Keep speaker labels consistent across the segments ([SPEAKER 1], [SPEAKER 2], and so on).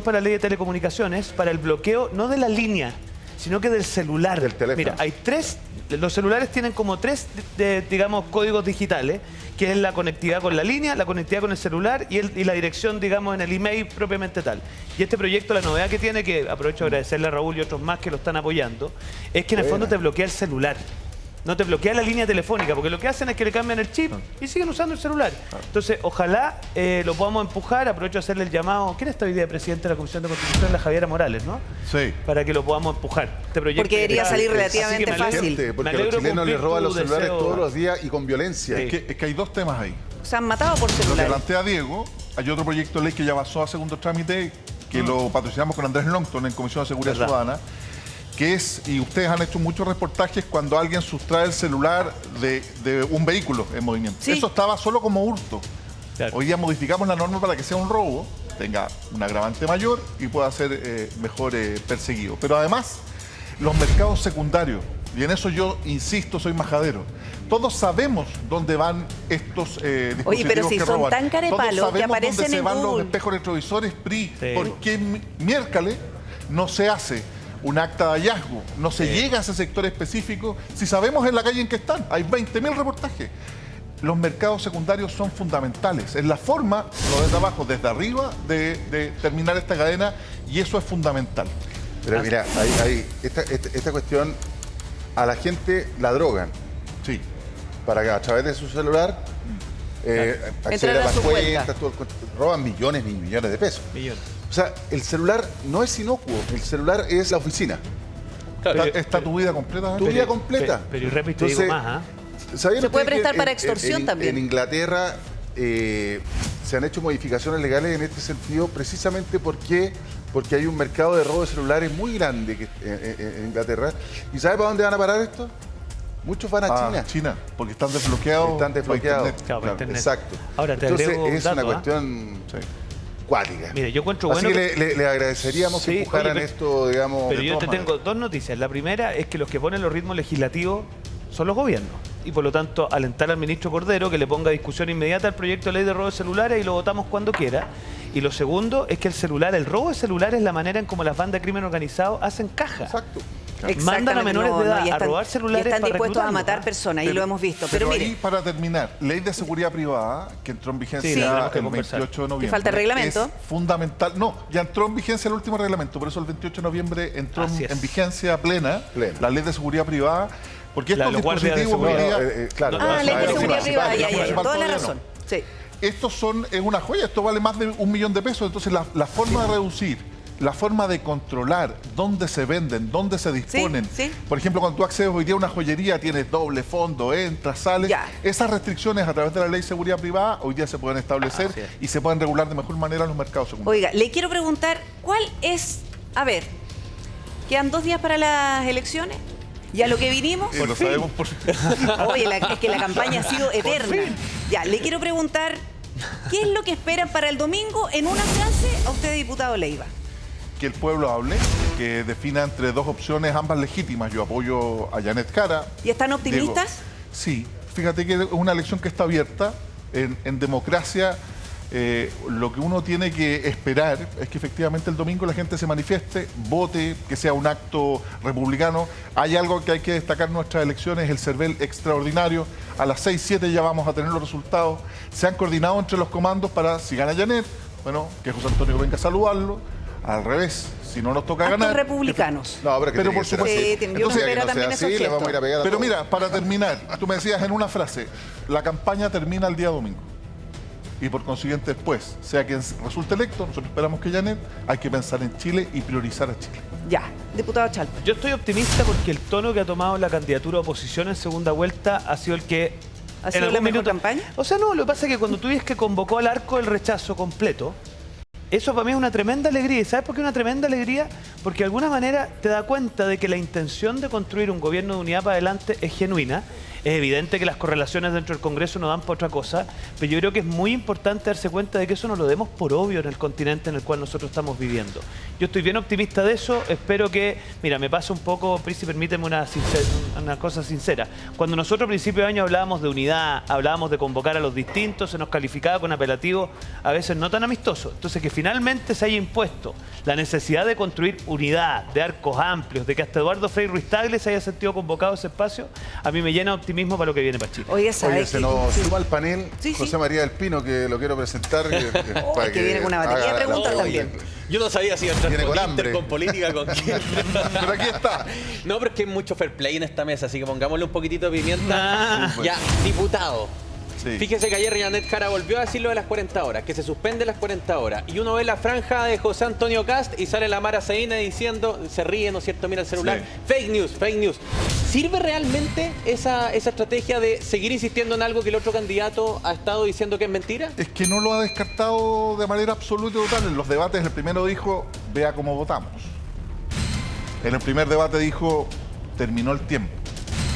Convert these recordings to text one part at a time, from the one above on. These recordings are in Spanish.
[SPEAKER 1] Para la ley de telecomunicaciones, para el bloqueo no de la línea, sino que del celular.
[SPEAKER 2] Del teléfono.
[SPEAKER 1] Mira, hay los celulares tienen como tres, digamos, códigos digitales, que es la conectividad con la línea, la conectividad con el celular y la dirección, digamos, en el email propiamente tal. Y este proyecto, la novedad que tiene, que aprovecho a agradecerle a Raúl y otros más que lo están apoyando, es que en el fondo te bloquea el celular. No te bloquea la línea telefónica, porque lo que hacen es que le cambian el chip y siguen usando el celular. Entonces, ojalá lo podamos empujar. Aprovecho a hacerle el llamado. ¿Quién está hoy día presidente de la Comisión de Constitución? La Javiera Morales, ¿no?
[SPEAKER 3] Sí.
[SPEAKER 1] Para que lo podamos empujar. Este proyecto
[SPEAKER 4] porque debería salir relativamente fácil.
[SPEAKER 2] Porque los chilenos les roban los celulares todos los días y con violencia.
[SPEAKER 3] Sí. Es que hay dos temas ahí.
[SPEAKER 4] Se han matado por
[SPEAKER 3] Lo que
[SPEAKER 4] celulares.
[SPEAKER 3] plantea Diego, hay otro proyecto de ley que ya pasó a segundo trámite, que lo patrocinamos con Andrés Longton en Comisión de Seguridad Ciudadana, que es, y ustedes han hecho muchos reportajes cuando alguien sustrae el celular de un vehículo en movimiento.
[SPEAKER 4] Sí.
[SPEAKER 3] Eso estaba solo como hurto.
[SPEAKER 1] Claro.
[SPEAKER 3] Hoy día modificamos la norma para que sea un robo, tenga un agravante mayor y pueda ser mejor perseguido. Pero además, los mercados secundarios, y en eso yo insisto, soy majadero. Todos sabemos dónde van estos dispositivos.
[SPEAKER 4] Oye, pero si
[SPEAKER 3] que
[SPEAKER 4] son
[SPEAKER 3] roban.
[SPEAKER 4] tan carepalo
[SPEAKER 3] Todos
[SPEAKER 4] que
[SPEAKER 3] sabemos
[SPEAKER 4] aparecen
[SPEAKER 3] dónde se
[SPEAKER 4] en
[SPEAKER 3] van los
[SPEAKER 4] Google.
[SPEAKER 3] espejos retrovisores PRI.
[SPEAKER 1] Sí.
[SPEAKER 3] ¿Por qué miércoles no se hace un acta de hallazgo? No se llega a ese sector específico. Si sabemos en la calle en que están, hay 20.000 reportajes. Los mercados secundarios son fundamentales. Es la forma, no desde abajo, desde arriba, de terminar esta cadena, y eso es fundamental.
[SPEAKER 2] Pero mira, esta cuestión, a la gente la drogan.
[SPEAKER 3] Sí.
[SPEAKER 2] Para que a través de su celular acceder
[SPEAKER 4] Entrar
[SPEAKER 2] a
[SPEAKER 4] a
[SPEAKER 2] las
[SPEAKER 4] su
[SPEAKER 2] cuentas, roban millones y millones de pesos.
[SPEAKER 1] Millones.
[SPEAKER 2] O sea, el celular no es inocuo, el celular es la oficina.
[SPEAKER 1] Claro,
[SPEAKER 3] Está tu vida completa.
[SPEAKER 2] Tu vida completa.
[SPEAKER 1] Pero y repito, digo
[SPEAKER 2] Entonces,
[SPEAKER 1] más,
[SPEAKER 2] ¿sabían
[SPEAKER 4] Se puede
[SPEAKER 2] ustedes que
[SPEAKER 4] prestar para extorsión también?
[SPEAKER 2] En Inglaterra se han hecho modificaciones legales en este sentido precisamente porque hay un mercado de robo de celulares muy grande en Inglaterra. ¿Y sabe para dónde van a parar esto? Muchos van a China.
[SPEAKER 3] Porque están desbloqueados.
[SPEAKER 2] Están desbloqueados.
[SPEAKER 1] Claro, por internet.
[SPEAKER 2] Exacto.
[SPEAKER 1] Ahora, te
[SPEAKER 2] Entonces
[SPEAKER 1] agrego un
[SPEAKER 2] es
[SPEAKER 1] dato,
[SPEAKER 2] una cuestión cuática.
[SPEAKER 1] Mire, yo encuentro
[SPEAKER 2] Así
[SPEAKER 1] bueno
[SPEAKER 2] que le agradeceríamos que empujaran
[SPEAKER 1] oye,
[SPEAKER 2] esto, digamos.
[SPEAKER 1] Pero yo
[SPEAKER 2] de
[SPEAKER 1] te
[SPEAKER 2] todas
[SPEAKER 1] tengo dos noticias. La primera es que los que ponen los ritmos legislativos son los gobiernos. Y por lo tanto, alentar al ministro Cordero que le ponga a discusión inmediata el proyecto de ley de robo de celulares y lo votamos cuando quiera. Y lo segundo es que el robo de celulares es la manera en cómo las bandas de crimen organizado hacen caja.
[SPEAKER 2] Exacto.
[SPEAKER 1] Mandan a menores de edad
[SPEAKER 4] y
[SPEAKER 1] a robar celulares
[SPEAKER 4] y están
[SPEAKER 1] para
[SPEAKER 4] dispuestos a
[SPEAKER 1] reclutarlos,
[SPEAKER 4] matar personas, y lo hemos visto. Pero
[SPEAKER 3] ahí,
[SPEAKER 4] mire,
[SPEAKER 3] para terminar, ley de seguridad privada, que entró en vigencia
[SPEAKER 1] Sí, la tenemos que
[SPEAKER 3] el
[SPEAKER 1] conversar.
[SPEAKER 3] 28 de noviembre.
[SPEAKER 4] Que falta el reglamento.
[SPEAKER 3] Es fundamental. No, ya entró en vigencia el último reglamento, por eso el 28 de noviembre entró
[SPEAKER 1] Así es.
[SPEAKER 3] en vigencia plena la ley de seguridad privada, porque estos
[SPEAKER 1] los guardias de
[SPEAKER 3] dispositivos hoy
[SPEAKER 1] seguridad.
[SPEAKER 3] día...
[SPEAKER 2] Claro.
[SPEAKER 4] ley de seguridad
[SPEAKER 3] municipal,
[SPEAKER 4] privada, ya,
[SPEAKER 3] municipal
[SPEAKER 4] toda la
[SPEAKER 3] todavía
[SPEAKER 4] razón.
[SPEAKER 3] no.
[SPEAKER 4] Sí.
[SPEAKER 3] Estos es una joya, esto vale más de $1 millón. Entonces la forma de reducir, la forma de controlar dónde se venden, dónde se disponen.
[SPEAKER 4] Sí.
[SPEAKER 3] Por ejemplo, cuando tú accedes hoy día a una joyería, tienes doble fondo, entras, sales.
[SPEAKER 4] Ya.
[SPEAKER 3] Esas restricciones a través de la ley de seguridad privada hoy día se pueden establecer y se pueden regular de mejor manera en los mercados secundarios.
[SPEAKER 4] Oiga, le quiero preguntar, ¿cuál es? A ver, quedan 2 días para las elecciones. ¿Y a lo que vinimos?
[SPEAKER 3] Lo sabemos por...
[SPEAKER 4] Oye, es que la campaña ha sido eterna. Ya, le quiero preguntar, ¿qué es lo que esperan para el domingo en una frase a usted, diputado Leiva?
[SPEAKER 3] Que el pueblo hable, que defina entre dos opciones, ambas legítimas. Yo apoyo a Janet Jara.
[SPEAKER 4] ¿Y están optimistas?
[SPEAKER 3] Sí, fíjate que es una elección que está abierta. En democracia, lo que uno tiene que esperar es que efectivamente el domingo la gente se manifieste, vote, que sea un acto republicano. Hay algo que hay que destacar en nuestras elecciones, el CERVEL extraordinario. A las 6, 7 ya vamos a tener los resultados. Se han coordinado entre los comandos para, si gana Janet, bueno, que José Antonio venga a saludarlo. Al revés, si no nos toca ganar...
[SPEAKER 4] republicanos.
[SPEAKER 2] No,
[SPEAKER 3] pero por supuesto.
[SPEAKER 4] Sí, yo espero también esos
[SPEAKER 2] le vamos a ir a pegar a
[SPEAKER 3] Pero
[SPEAKER 2] todos.
[SPEAKER 3] mira, para terminar, tú me decías en una frase, la campaña termina el día domingo. Y por consiguiente después, sea quien resulte electo, nosotros esperamos que Janet, hay que pensar en Chile y priorizar a Chile.
[SPEAKER 4] Ya, diputado Chalper.
[SPEAKER 1] Yo estoy optimista porque el tono que ha tomado la candidatura de oposición en segunda vuelta ha sido el que...
[SPEAKER 4] ¿Ha sido la mejor campaña?
[SPEAKER 1] O sea, no, lo que pasa es que cuando tú dices que convocó al arco el rechazo completo, eso para mí es una tremenda alegría. ¿Y sabes por qué es una tremenda alegría? Porque de alguna manera te da cuenta de que la intención de construir un gobierno de unidad para adelante es genuina. Es evidente que las correlaciones dentro del Congreso no dan para otra cosa, pero yo creo que es muy importante darse cuenta de que eso no lo demos por obvio en el continente en el cual nosotros estamos viviendo. Yo estoy bien optimista de eso, espero que, mira, me pasa un poco, Prisi, permíteme una cosa sincera. Cuando nosotros a principio de año hablábamos de unidad, hablábamos de convocar a los distintos, se nos calificaba con apelativos a veces no tan amistosos. Entonces que finalmente se haya impuesto la necesidad de construir unidad, de arcos amplios, de que hasta Eduardo Frei Ruiz-Tagle se haya sentido convocado a ese espacio, a mí me llena de optimismo para lo que viene para Chile.
[SPEAKER 4] Oye,
[SPEAKER 2] Se nos suma al panel
[SPEAKER 4] Sí,
[SPEAKER 2] José
[SPEAKER 4] sí.
[SPEAKER 2] María del Pino, que lo quiero presentar. Para
[SPEAKER 4] que viene con una batería de
[SPEAKER 2] haga
[SPEAKER 4] preguntas también.
[SPEAKER 5] Yo no sabía si iba a entrar
[SPEAKER 2] Viene
[SPEAKER 5] con
[SPEAKER 2] con
[SPEAKER 5] Inter,
[SPEAKER 2] hambre.
[SPEAKER 5] con política, con quién.
[SPEAKER 3] Pero aquí está.
[SPEAKER 5] No, pero es que hay mucho fair play en esta mesa, así que pongámosle un poquito de pimienta.
[SPEAKER 1] Ah.
[SPEAKER 5] Ya, diputado.
[SPEAKER 3] Sí.
[SPEAKER 5] Fíjese que ayer Janet Jara volvió a decir lo de las 40 horas, que se suspende las 40 horas. Y uno ve la franja de José Antonio Cast y sale la Mara Seina diciendo, se ríe, ¿no es cierto? Mira el celular.
[SPEAKER 3] Sí.
[SPEAKER 5] Fake news, fake news. ¿Sirve realmente esa estrategia de seguir insistiendo en algo que el otro candidato ha estado diciendo que es mentira?
[SPEAKER 3] Es que no lo ha descartado de manera absoluta y total. En los debates, el primero dijo, vea cómo votamos. En el primer debate dijo, terminó el tiempo.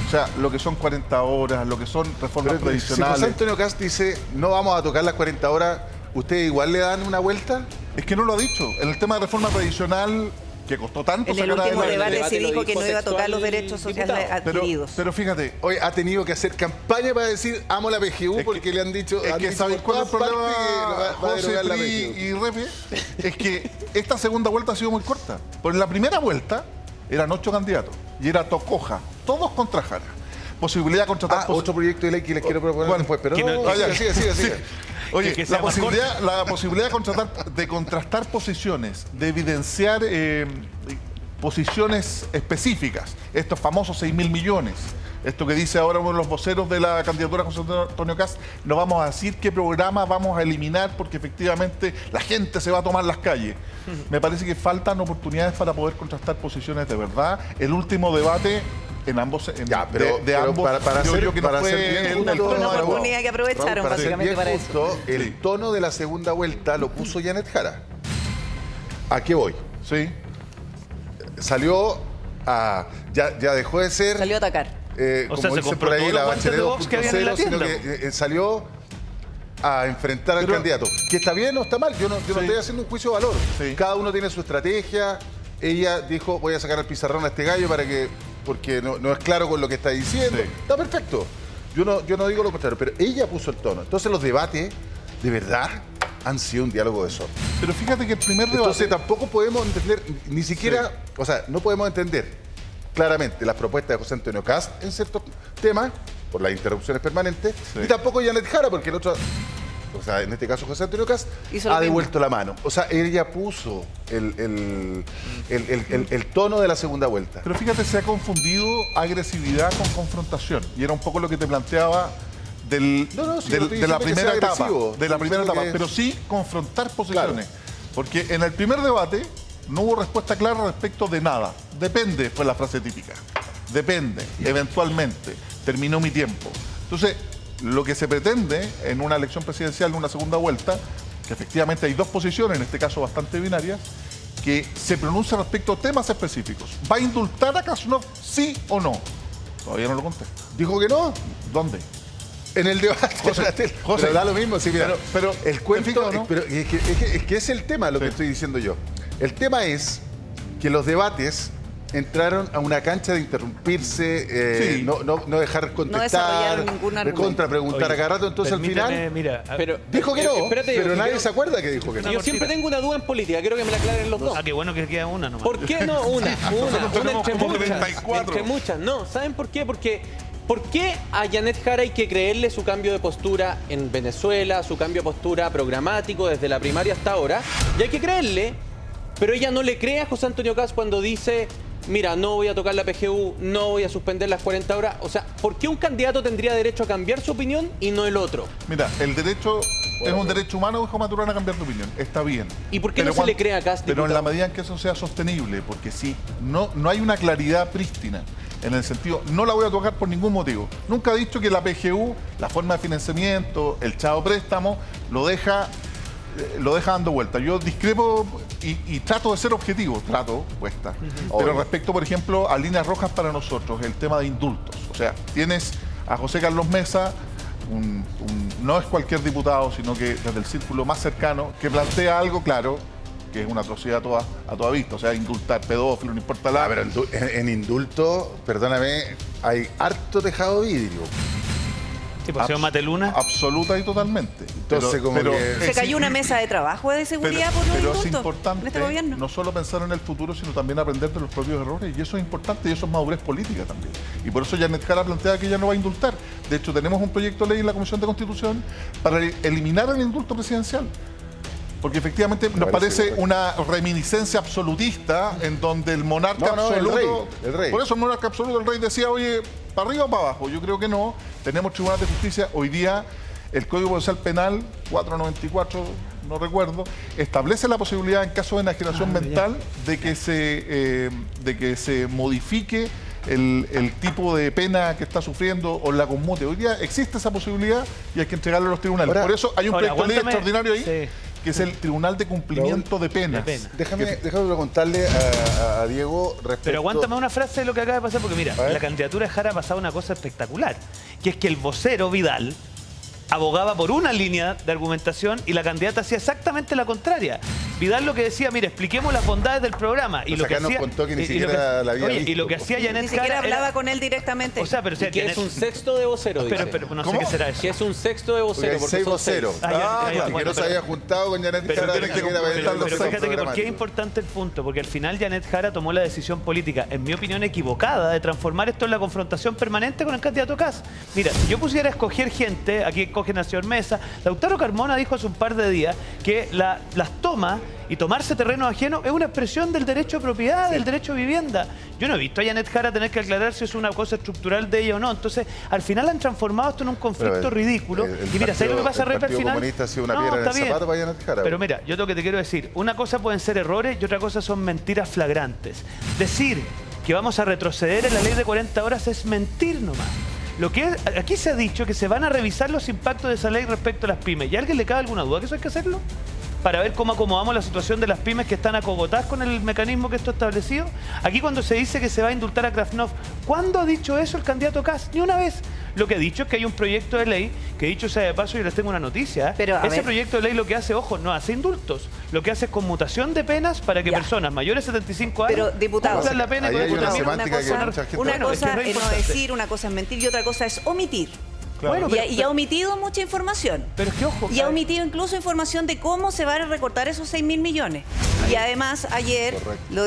[SPEAKER 3] O sea, lo que son 40 horas, lo que son reformas
[SPEAKER 2] Pero, si José
[SPEAKER 3] tradicionales.
[SPEAKER 2] Antonio Cast dice, no vamos a tocar las 40 horas, ¿ustedes igual le dan una vuelta?
[SPEAKER 3] Es que no lo ha dicho. En el tema de reforma tradicional, que costó tanto
[SPEAKER 4] En el
[SPEAKER 3] sacar
[SPEAKER 4] último
[SPEAKER 3] adelante.
[SPEAKER 4] debate
[SPEAKER 5] debate
[SPEAKER 4] se
[SPEAKER 5] lo
[SPEAKER 4] dijo que
[SPEAKER 5] dijo
[SPEAKER 4] no iba a tocar los
[SPEAKER 5] textual
[SPEAKER 4] derechos sociales
[SPEAKER 5] diputado.
[SPEAKER 4] adquiridos.
[SPEAKER 3] Pero fíjate,
[SPEAKER 2] Hoy ha tenido que hacer campaña para decir, amo la PGU,
[SPEAKER 3] que-
[SPEAKER 2] porque le han dicho...
[SPEAKER 3] es
[SPEAKER 2] han
[SPEAKER 3] que
[SPEAKER 2] dicho
[SPEAKER 3] ¿sabes
[SPEAKER 2] por
[SPEAKER 3] cuál es el
[SPEAKER 2] todas
[SPEAKER 3] problema,
[SPEAKER 2] partes que va a
[SPEAKER 3] José,
[SPEAKER 2] derogar la
[SPEAKER 3] Pri
[SPEAKER 2] PGU.
[SPEAKER 3] y Refe? Es que esta segunda vuelta ha sido muy corta. Por en la primera vuelta eran 8 candidatos y era Tocoja, todos contra Jara. Posibilidad de contratar...
[SPEAKER 2] Otro proyecto de ley que les quiero proponer
[SPEAKER 3] ¿cuál?
[SPEAKER 2] después, pero
[SPEAKER 1] Que no-
[SPEAKER 2] no,
[SPEAKER 3] Ah, ya.
[SPEAKER 2] sigue.
[SPEAKER 3] Oye,
[SPEAKER 1] que sea más
[SPEAKER 3] la posibilidad de contrastar posiciones, de evidenciar posiciones específicas, estos famosos 6.000 millones, esto que dice ahora uno de los voceros de la candidatura José Antonio Cast, no vamos a decir qué programa vamos a eliminar porque efectivamente la gente se va a tomar las calles. Me parece que faltan oportunidades para poder contrastar posiciones de verdad. El último debate en ambos,
[SPEAKER 2] Ya, pero
[SPEAKER 3] ambos,
[SPEAKER 2] para
[SPEAKER 3] creo
[SPEAKER 2] ser-
[SPEAKER 3] yo que no
[SPEAKER 2] para
[SPEAKER 3] fue
[SPEAKER 2] ser bien
[SPEAKER 3] el
[SPEAKER 2] justo,
[SPEAKER 3] tono
[SPEAKER 4] Una
[SPEAKER 3] adecuado.
[SPEAKER 4] oportunidad que aprovecharon
[SPEAKER 2] Raúl, para ser
[SPEAKER 4] básicamente
[SPEAKER 2] bien
[SPEAKER 4] para eso.
[SPEAKER 2] justo, el tono de la segunda vuelta lo puso Janet Jara. ¿A qué voy?
[SPEAKER 3] Sí.
[SPEAKER 2] Salió a... Ya dejó de ser...
[SPEAKER 4] Salió a atacar.
[SPEAKER 1] O sea,
[SPEAKER 2] como
[SPEAKER 1] se
[SPEAKER 2] dicen
[SPEAKER 1] compró
[SPEAKER 2] por ahí,
[SPEAKER 1] todos
[SPEAKER 2] la
[SPEAKER 1] los guantes
[SPEAKER 2] Bachelet
[SPEAKER 1] de box que había en la
[SPEAKER 2] 2.0, sino
[SPEAKER 1] tienda,
[SPEAKER 2] que salió a enfrentar al
[SPEAKER 3] Pero-
[SPEAKER 2] candidato. Que está bien o está mal, yo no
[SPEAKER 3] Sí.
[SPEAKER 2] estoy haciendo un juicio de valor.
[SPEAKER 3] Sí.
[SPEAKER 2] Cada uno tiene su estrategia. Ella dijo, voy a sacar al pizarrón a este gallo porque no es claro con lo que está diciendo.
[SPEAKER 3] Sí.
[SPEAKER 2] Está perfecto. Yo no digo lo contrario, pero ella puso el tono. Entonces los debates, de verdad, han sido un diálogo de sordos.
[SPEAKER 3] Pero fíjate que el primer
[SPEAKER 2] Entonces
[SPEAKER 3] debate...
[SPEAKER 2] tampoco podemos entender, ni siquiera, o sea, no podemos entender claramente las propuestas de José Antonio Cast en ciertos temas, por las interrupciones permanentes,
[SPEAKER 3] Sí.
[SPEAKER 2] y tampoco Janet Jara, porque el otro, o sea, en este caso José Antonio Cast,
[SPEAKER 4] Hizo lo
[SPEAKER 2] ha
[SPEAKER 4] mismo.
[SPEAKER 2] devuelto la mano. O sea, ella puso el tono de la segunda vuelta.
[SPEAKER 3] Pero fíjate, se ha confundido agresividad con confrontación. Y era un poco lo que te planteaba
[SPEAKER 2] No, sí, no estoy
[SPEAKER 3] de la
[SPEAKER 2] diciendo que
[SPEAKER 3] primera
[SPEAKER 2] sea
[SPEAKER 3] etapa.
[SPEAKER 2] agresivo.
[SPEAKER 3] De la
[SPEAKER 2] Estoy
[SPEAKER 3] primera
[SPEAKER 2] diciendo
[SPEAKER 3] etapa.
[SPEAKER 2] que-
[SPEAKER 3] Pero sí confrontar posiciones. Porque en el primer debate no hubo respuesta clara respecto de nada. Depende, fue la frase típica. Depende, eventualmente. Terminó mi tiempo. Entonces, lo que se pretende en una elección presidencial, en una segunda vuelta, que efectivamente hay dos posiciones, en este caso bastante binarias, que se pronuncia respecto a temas específicos. ¿Va a indultar a Kasnov, sí o no? Todavía no lo contesta.
[SPEAKER 2] Dijo que no.
[SPEAKER 3] ¿Dónde?
[SPEAKER 2] En el debate.
[SPEAKER 3] José,
[SPEAKER 2] pero da lo mismo, sí, mira.
[SPEAKER 3] pero
[SPEAKER 2] el cuento,
[SPEAKER 3] ¿te fijas o no?
[SPEAKER 2] pero es que es el tema lo que
[SPEAKER 3] Sí.
[SPEAKER 2] estoy diciendo yo. El tema es que los debates entraron a una cancha de interrumpirse,
[SPEAKER 3] Sí.
[SPEAKER 2] no dejar contestar,
[SPEAKER 4] desarrollaron ningún argumento.
[SPEAKER 2] contra preguntar
[SPEAKER 1] Oye,
[SPEAKER 2] a cada rato. Entonces al
[SPEAKER 1] permíteme,
[SPEAKER 2] final
[SPEAKER 1] mira,
[SPEAKER 5] Pero,
[SPEAKER 2] dijo que no,
[SPEAKER 5] espérate,
[SPEAKER 2] pero
[SPEAKER 5] yo
[SPEAKER 2] nadie
[SPEAKER 5] quiero-
[SPEAKER 2] se acuerda que dijo que no.
[SPEAKER 5] Yo siempre tengo una duda en política, quiero que me la aclaren los dos.
[SPEAKER 1] qué bueno que queda una nomás.
[SPEAKER 5] ¿Por qué no una? Una
[SPEAKER 3] tenemos
[SPEAKER 5] entre
[SPEAKER 3] como
[SPEAKER 5] muchas.
[SPEAKER 3] 34.
[SPEAKER 5] Entre muchas. No, ¿saben por qué? Porque ¿por qué a Janet Jara hay que creerle su cambio de postura en Venezuela, su cambio de postura programático desde la primaria hasta ahora? Y hay que creerle, pero ella no le cree a José Antonio Cast cuando dice, mira, no voy a tocar la PGU, no voy a suspender las 40 horas. O sea, ¿por qué un candidato tendría derecho a cambiar su opinión y no el otro?
[SPEAKER 3] Mira, el derecho es un derecho humano, dijo Maturana, a cambiar de opinión. Está bien.
[SPEAKER 5] ¿Y por qué
[SPEAKER 3] Pero
[SPEAKER 5] no se le cree a Cast,
[SPEAKER 3] Pero en la
[SPEAKER 5] diputado?
[SPEAKER 3] medida en que eso sea sostenible, porque si no hay una claridad prístina, en el sentido, no la voy a tocar por ningún motivo. Nunca ha dicho que la PGU, la forma de financiamiento, el chavo préstamo, lo deja dando vuelta. Yo discrepo y trato de ser objetivo, cuesta. Pero
[SPEAKER 2] Obvio.
[SPEAKER 3] respecto, por ejemplo, a líneas rojas para nosotros, el tema de indultos. O sea, tienes a José Carlos Mesa, no es cualquier diputado, sino que desde el círculo más cercano, que plantea algo claro, que es una atrocidad a toda vista, o sea, indultar pedófilo, no importa la...
[SPEAKER 2] Pero en indulto, perdóname, hay harto tejado vidrio.
[SPEAKER 1] Sí, pues, señor Mateluna.
[SPEAKER 3] Absoluta y totalmente.
[SPEAKER 2] Entonces,
[SPEAKER 4] Se cayó una mesa de trabajo de seguridad por los
[SPEAKER 3] pero es
[SPEAKER 4] indultos
[SPEAKER 3] importante
[SPEAKER 4] en este gobierno.
[SPEAKER 3] no solo pensar en el futuro, sino también aprender de los propios errores. Y eso es importante y eso es madurez política también. Y por eso Janet Jara plantea que ella no va a indultar. De hecho, tenemos un proyecto de ley en la Comisión de Constitución para eliminar el indulto presidencial. Porque efectivamente nos parece una reminiscencia absolutista en donde el monarca absoluto...
[SPEAKER 2] el rey.
[SPEAKER 3] Por eso el monarca absoluto, el rey decía, oye, ¿para arriba o para abajo? Yo creo que no. Tenemos tribunales de justicia. Hoy día el Código Procesal Penal, 494, no recuerdo, establece la posibilidad en caso de enajenación mental de que se modifique el tipo de pena que está sufriendo o la conmute. Hoy día existe esa posibilidad y hay que entregarlo a los tribunales.
[SPEAKER 2] Ahora,
[SPEAKER 3] por eso hay un proyecto de ley extraordinario ahí,
[SPEAKER 1] sí,
[SPEAKER 3] que es el Tribunal de Cumplimiento de Penas.
[SPEAKER 2] Déjame preguntarle a Diego respecto...
[SPEAKER 1] Pero aguántame una frase de lo que acaba de pasar, porque mira, en la candidatura de Jara ha pasado una cosa espectacular, que es que el vocero Vidal abogaba por una línea de argumentación y la candidata hacía exactamente la contraria. Vidal lo que decía, mire, expliquemos las bondades del programa. Y
[SPEAKER 2] O
[SPEAKER 1] lo
[SPEAKER 2] sea,
[SPEAKER 1] que
[SPEAKER 2] acá nos
[SPEAKER 1] hacía,
[SPEAKER 2] contó que ni
[SPEAKER 1] y
[SPEAKER 2] siquiera la había visto.
[SPEAKER 1] y lo que hacía Janet
[SPEAKER 4] Ni siquiera
[SPEAKER 1] Jara
[SPEAKER 4] hablaba
[SPEAKER 1] era,
[SPEAKER 4] con él directamente.
[SPEAKER 1] o sea, pero
[SPEAKER 5] Que es un sexto de vocero, dice.
[SPEAKER 1] pero no sé
[SPEAKER 3] ¿Cómo?
[SPEAKER 1] qué será eso.
[SPEAKER 5] Que es un sexto de
[SPEAKER 2] Porque
[SPEAKER 5] vocero,
[SPEAKER 2] hay
[SPEAKER 5] porque
[SPEAKER 2] 6
[SPEAKER 5] son seis.
[SPEAKER 2] voceros.
[SPEAKER 1] Bueno,
[SPEAKER 2] que no se había juntado con Janet
[SPEAKER 1] Pero,
[SPEAKER 2] Jara.
[SPEAKER 1] pero,
[SPEAKER 2] que quiera aventar los
[SPEAKER 1] pero
[SPEAKER 2] seis
[SPEAKER 1] fíjate que por qué es
[SPEAKER 2] programáticos.
[SPEAKER 1] importante el punto, porque al final Janet Jara tomó la decisión política, en mi opinión equivocada, de transformar esto en la confrontación permanente con el candidato Kast. Mira, si yo pusiera a escoger gente, aquí escogen a señor Mesa, Lautaro Carmona dijo hace un par de días que las tomas y tomarse terrenos ajenos es una expresión del derecho a propiedad, del derecho a vivienda. Yo no he visto a Janet Jara tener que aclarar si es una cosa estructural de ella o no. Entonces, al final han transformado esto en un conflicto ridículo. Y mira, ¿sabes lo que pasa, Repe, al final?
[SPEAKER 2] El Partido Comunista ha sido una piedra en el zapato para Janet Jara.
[SPEAKER 1] Pero mira, yo lo que te quiero decir, una cosa pueden ser errores y otra cosa son mentiras flagrantes. Decir que vamos a retroceder en la ley de 40 horas es mentir nomás. Aquí se ha dicho que se van a revisar los impactos de esa ley respecto a las pymes. ¿Y a alguien le cabe alguna duda que eso hay que hacerlo? Para ver cómo acomodamos la situación de las pymes que están acogotadas con el mecanismo que esto ha establecido. Aquí cuando se dice que se va a indultar a Krafnov, ¿cuándo ha dicho eso el candidato Kast? Ni una vez. Lo que ha dicho es que hay un proyecto de ley, que dicho sea de paso, yo les tengo una noticia.
[SPEAKER 4] Pero,
[SPEAKER 1] ese proyecto de ley lo que hace, ojo, no hace indultos. Lo que hace es conmutación de penas para que personas mayores de 75 años
[SPEAKER 4] Pero, diputado,
[SPEAKER 1] cumplan la pena y
[SPEAKER 2] ahí hay
[SPEAKER 1] con
[SPEAKER 2] una
[SPEAKER 1] esto terminen.
[SPEAKER 2] semántica que mucha gente...
[SPEAKER 4] Una
[SPEAKER 1] Bueno, es que
[SPEAKER 4] cosa
[SPEAKER 1] es
[SPEAKER 4] es no
[SPEAKER 1] importante.
[SPEAKER 4] decir, una cosa es mentir y otra cosa es omitir.
[SPEAKER 1] Bueno,
[SPEAKER 4] Y ha omitido mucha información.
[SPEAKER 1] pero es que, ojo,
[SPEAKER 4] Y ha omitido incluso información de cómo se van a recortar esos 6.000 millones. Y además, ayer lo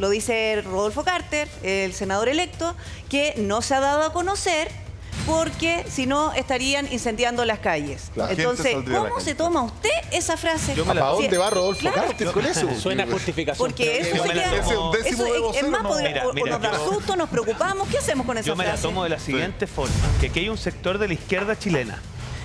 [SPEAKER 4] dice Rodolfo Carter, el senador electo, que no se ha dado a conocer porque si no estarían incendiando las calles.
[SPEAKER 2] La gente
[SPEAKER 4] Entonces,
[SPEAKER 2] saldría a la
[SPEAKER 4] ¿cómo
[SPEAKER 2] calle.
[SPEAKER 4] se toma usted esa frase?
[SPEAKER 2] ¿Para dónde va Rodolfo
[SPEAKER 4] Claro,
[SPEAKER 2] Carter con eso?
[SPEAKER 5] Suena a justificación.
[SPEAKER 4] porque eso
[SPEAKER 1] Yo me la
[SPEAKER 4] sería...
[SPEAKER 1] tomo-
[SPEAKER 3] Ese décimo de
[SPEAKER 4] es
[SPEAKER 3] vocero,
[SPEAKER 4] más,
[SPEAKER 3] no.
[SPEAKER 1] Mira,
[SPEAKER 4] nos da
[SPEAKER 1] yo-
[SPEAKER 4] susto, nos preocupamos. ¿Qué hacemos con esa
[SPEAKER 1] Yo me la
[SPEAKER 4] frase?
[SPEAKER 1] tomo de la siguiente forma, que aquí hay un sector de la izquierda chilena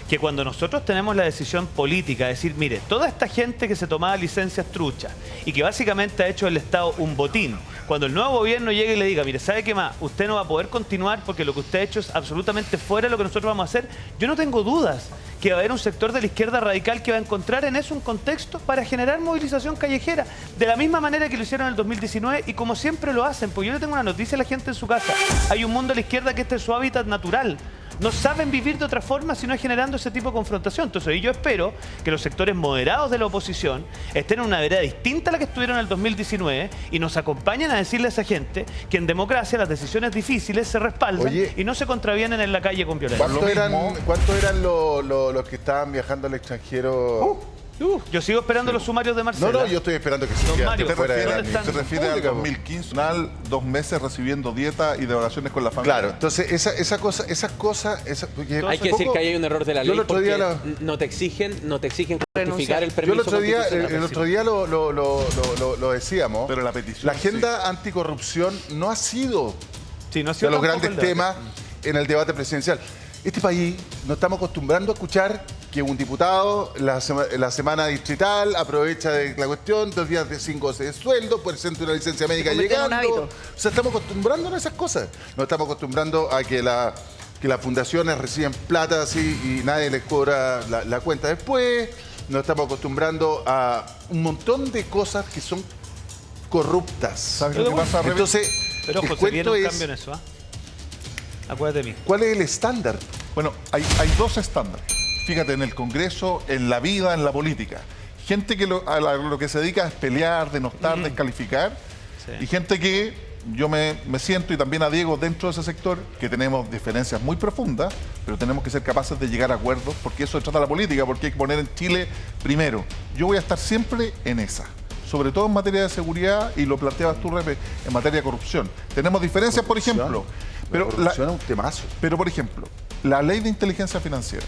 [SPEAKER 1] que cuando nosotros tenemos la decisión política de decir, mire, toda esta gente que se tomaba licencias truchas y que básicamente ha hecho del Estado un botín, cuando el nuevo gobierno llegue y le diga, mire, ¿sabe qué más? Usted no va a poder continuar porque lo que usted ha hecho es absolutamente fuera de lo que nosotros vamos a hacer. Yo no tengo dudas que va a haber un sector de la izquierda radical que va a encontrar en eso un contexto para generar movilización callejera, de la misma manera que lo hicieron en el 2019 y como siempre lo hacen, porque yo le tengo una noticia a la gente en su casa. Hay un mundo a la izquierda que este es su hábitat natural. No saben vivir de otra forma sino generando ese tipo de confrontación. Entonces yo espero que los sectores moderados de la oposición estén en una vereda distinta a la que estuvieron en el 2019 y nos acompañen a decirle a esa gente que en democracia las decisiones difíciles se respaldan
[SPEAKER 2] Oye,
[SPEAKER 1] y no se contravienen en la calle con violencia.
[SPEAKER 2] ¿Cuántos eran los que estaban viajando al extranjero?
[SPEAKER 1] Yo sigo esperando los sumarios de Marcela.
[SPEAKER 2] No, yo estoy esperando que se
[SPEAKER 1] Don
[SPEAKER 2] quede
[SPEAKER 1] Mario,
[SPEAKER 2] fuera de la
[SPEAKER 1] ¿dónde están?
[SPEAKER 3] Se refiere al
[SPEAKER 2] pública,
[SPEAKER 3] 2015, 2 meses recibiendo dieta y de vacaciones con la familia.
[SPEAKER 2] Claro, entonces esas cosas... porque
[SPEAKER 5] Hay que decir que ahí hay un error de la
[SPEAKER 2] yo
[SPEAKER 5] ley
[SPEAKER 2] el otro
[SPEAKER 5] porque
[SPEAKER 2] día
[SPEAKER 5] no te exigen justificar el
[SPEAKER 2] Yo
[SPEAKER 5] permiso
[SPEAKER 2] el otro día,
[SPEAKER 5] constitucional.
[SPEAKER 2] lo decíamos,
[SPEAKER 3] Pero la petición,
[SPEAKER 2] la agenda anticorrupción no ha sido
[SPEAKER 1] Sí, no ha
[SPEAKER 2] de
[SPEAKER 1] sido
[SPEAKER 2] los
[SPEAKER 1] tampoco
[SPEAKER 2] grandes
[SPEAKER 1] el debate.
[SPEAKER 2] temas en el debate presidencial. Este país nos estamos acostumbrando a escuchar que un diputado la semana distrital aprovecha de la cuestión, 2 días de 5 de sueldo, por ejemplo de una licencia médica
[SPEAKER 4] convierte en un
[SPEAKER 2] llegando.
[SPEAKER 4] hábito.
[SPEAKER 2] O sea, estamos acostumbrándonos a esas cosas. Nos estamos acostumbrando a que las fundaciones reciben plata así y nadie les cobra la cuenta después. Nos estamos acostumbrando a un montón de cosas que son corruptas.
[SPEAKER 3] ¿Sabes lo que pasa, Rebe?
[SPEAKER 2] Entonces,
[SPEAKER 1] Pero
[SPEAKER 2] el
[SPEAKER 1] ojo, se viene
[SPEAKER 2] cuento
[SPEAKER 1] un
[SPEAKER 2] es...
[SPEAKER 1] cambio en eso, ¿ah? Acuérdate de mí.
[SPEAKER 2] ¿Cuál es el estándar?
[SPEAKER 3] Bueno, hay dos estándares. Fíjate, en el Congreso, en la vida, en la política. Gente que a lo que se dedica es pelear, denostar, descalificar.
[SPEAKER 1] Sí.
[SPEAKER 3] Y gente que yo me siento, y también a Diego, dentro de ese sector, que tenemos diferencias muy profundas, pero tenemos que ser capaces de llegar a acuerdos, porque eso se trata de la política, porque hay que poner en Chile primero. Yo voy a estar siempre en esa, sobre todo en materia de seguridad, y lo planteabas tú, Repe, en materia de corrupción. Tenemos diferencias, por ejemplo,
[SPEAKER 2] Pero la corrupción es un temazo.
[SPEAKER 3] pero por ejemplo, la ley de inteligencia financiera,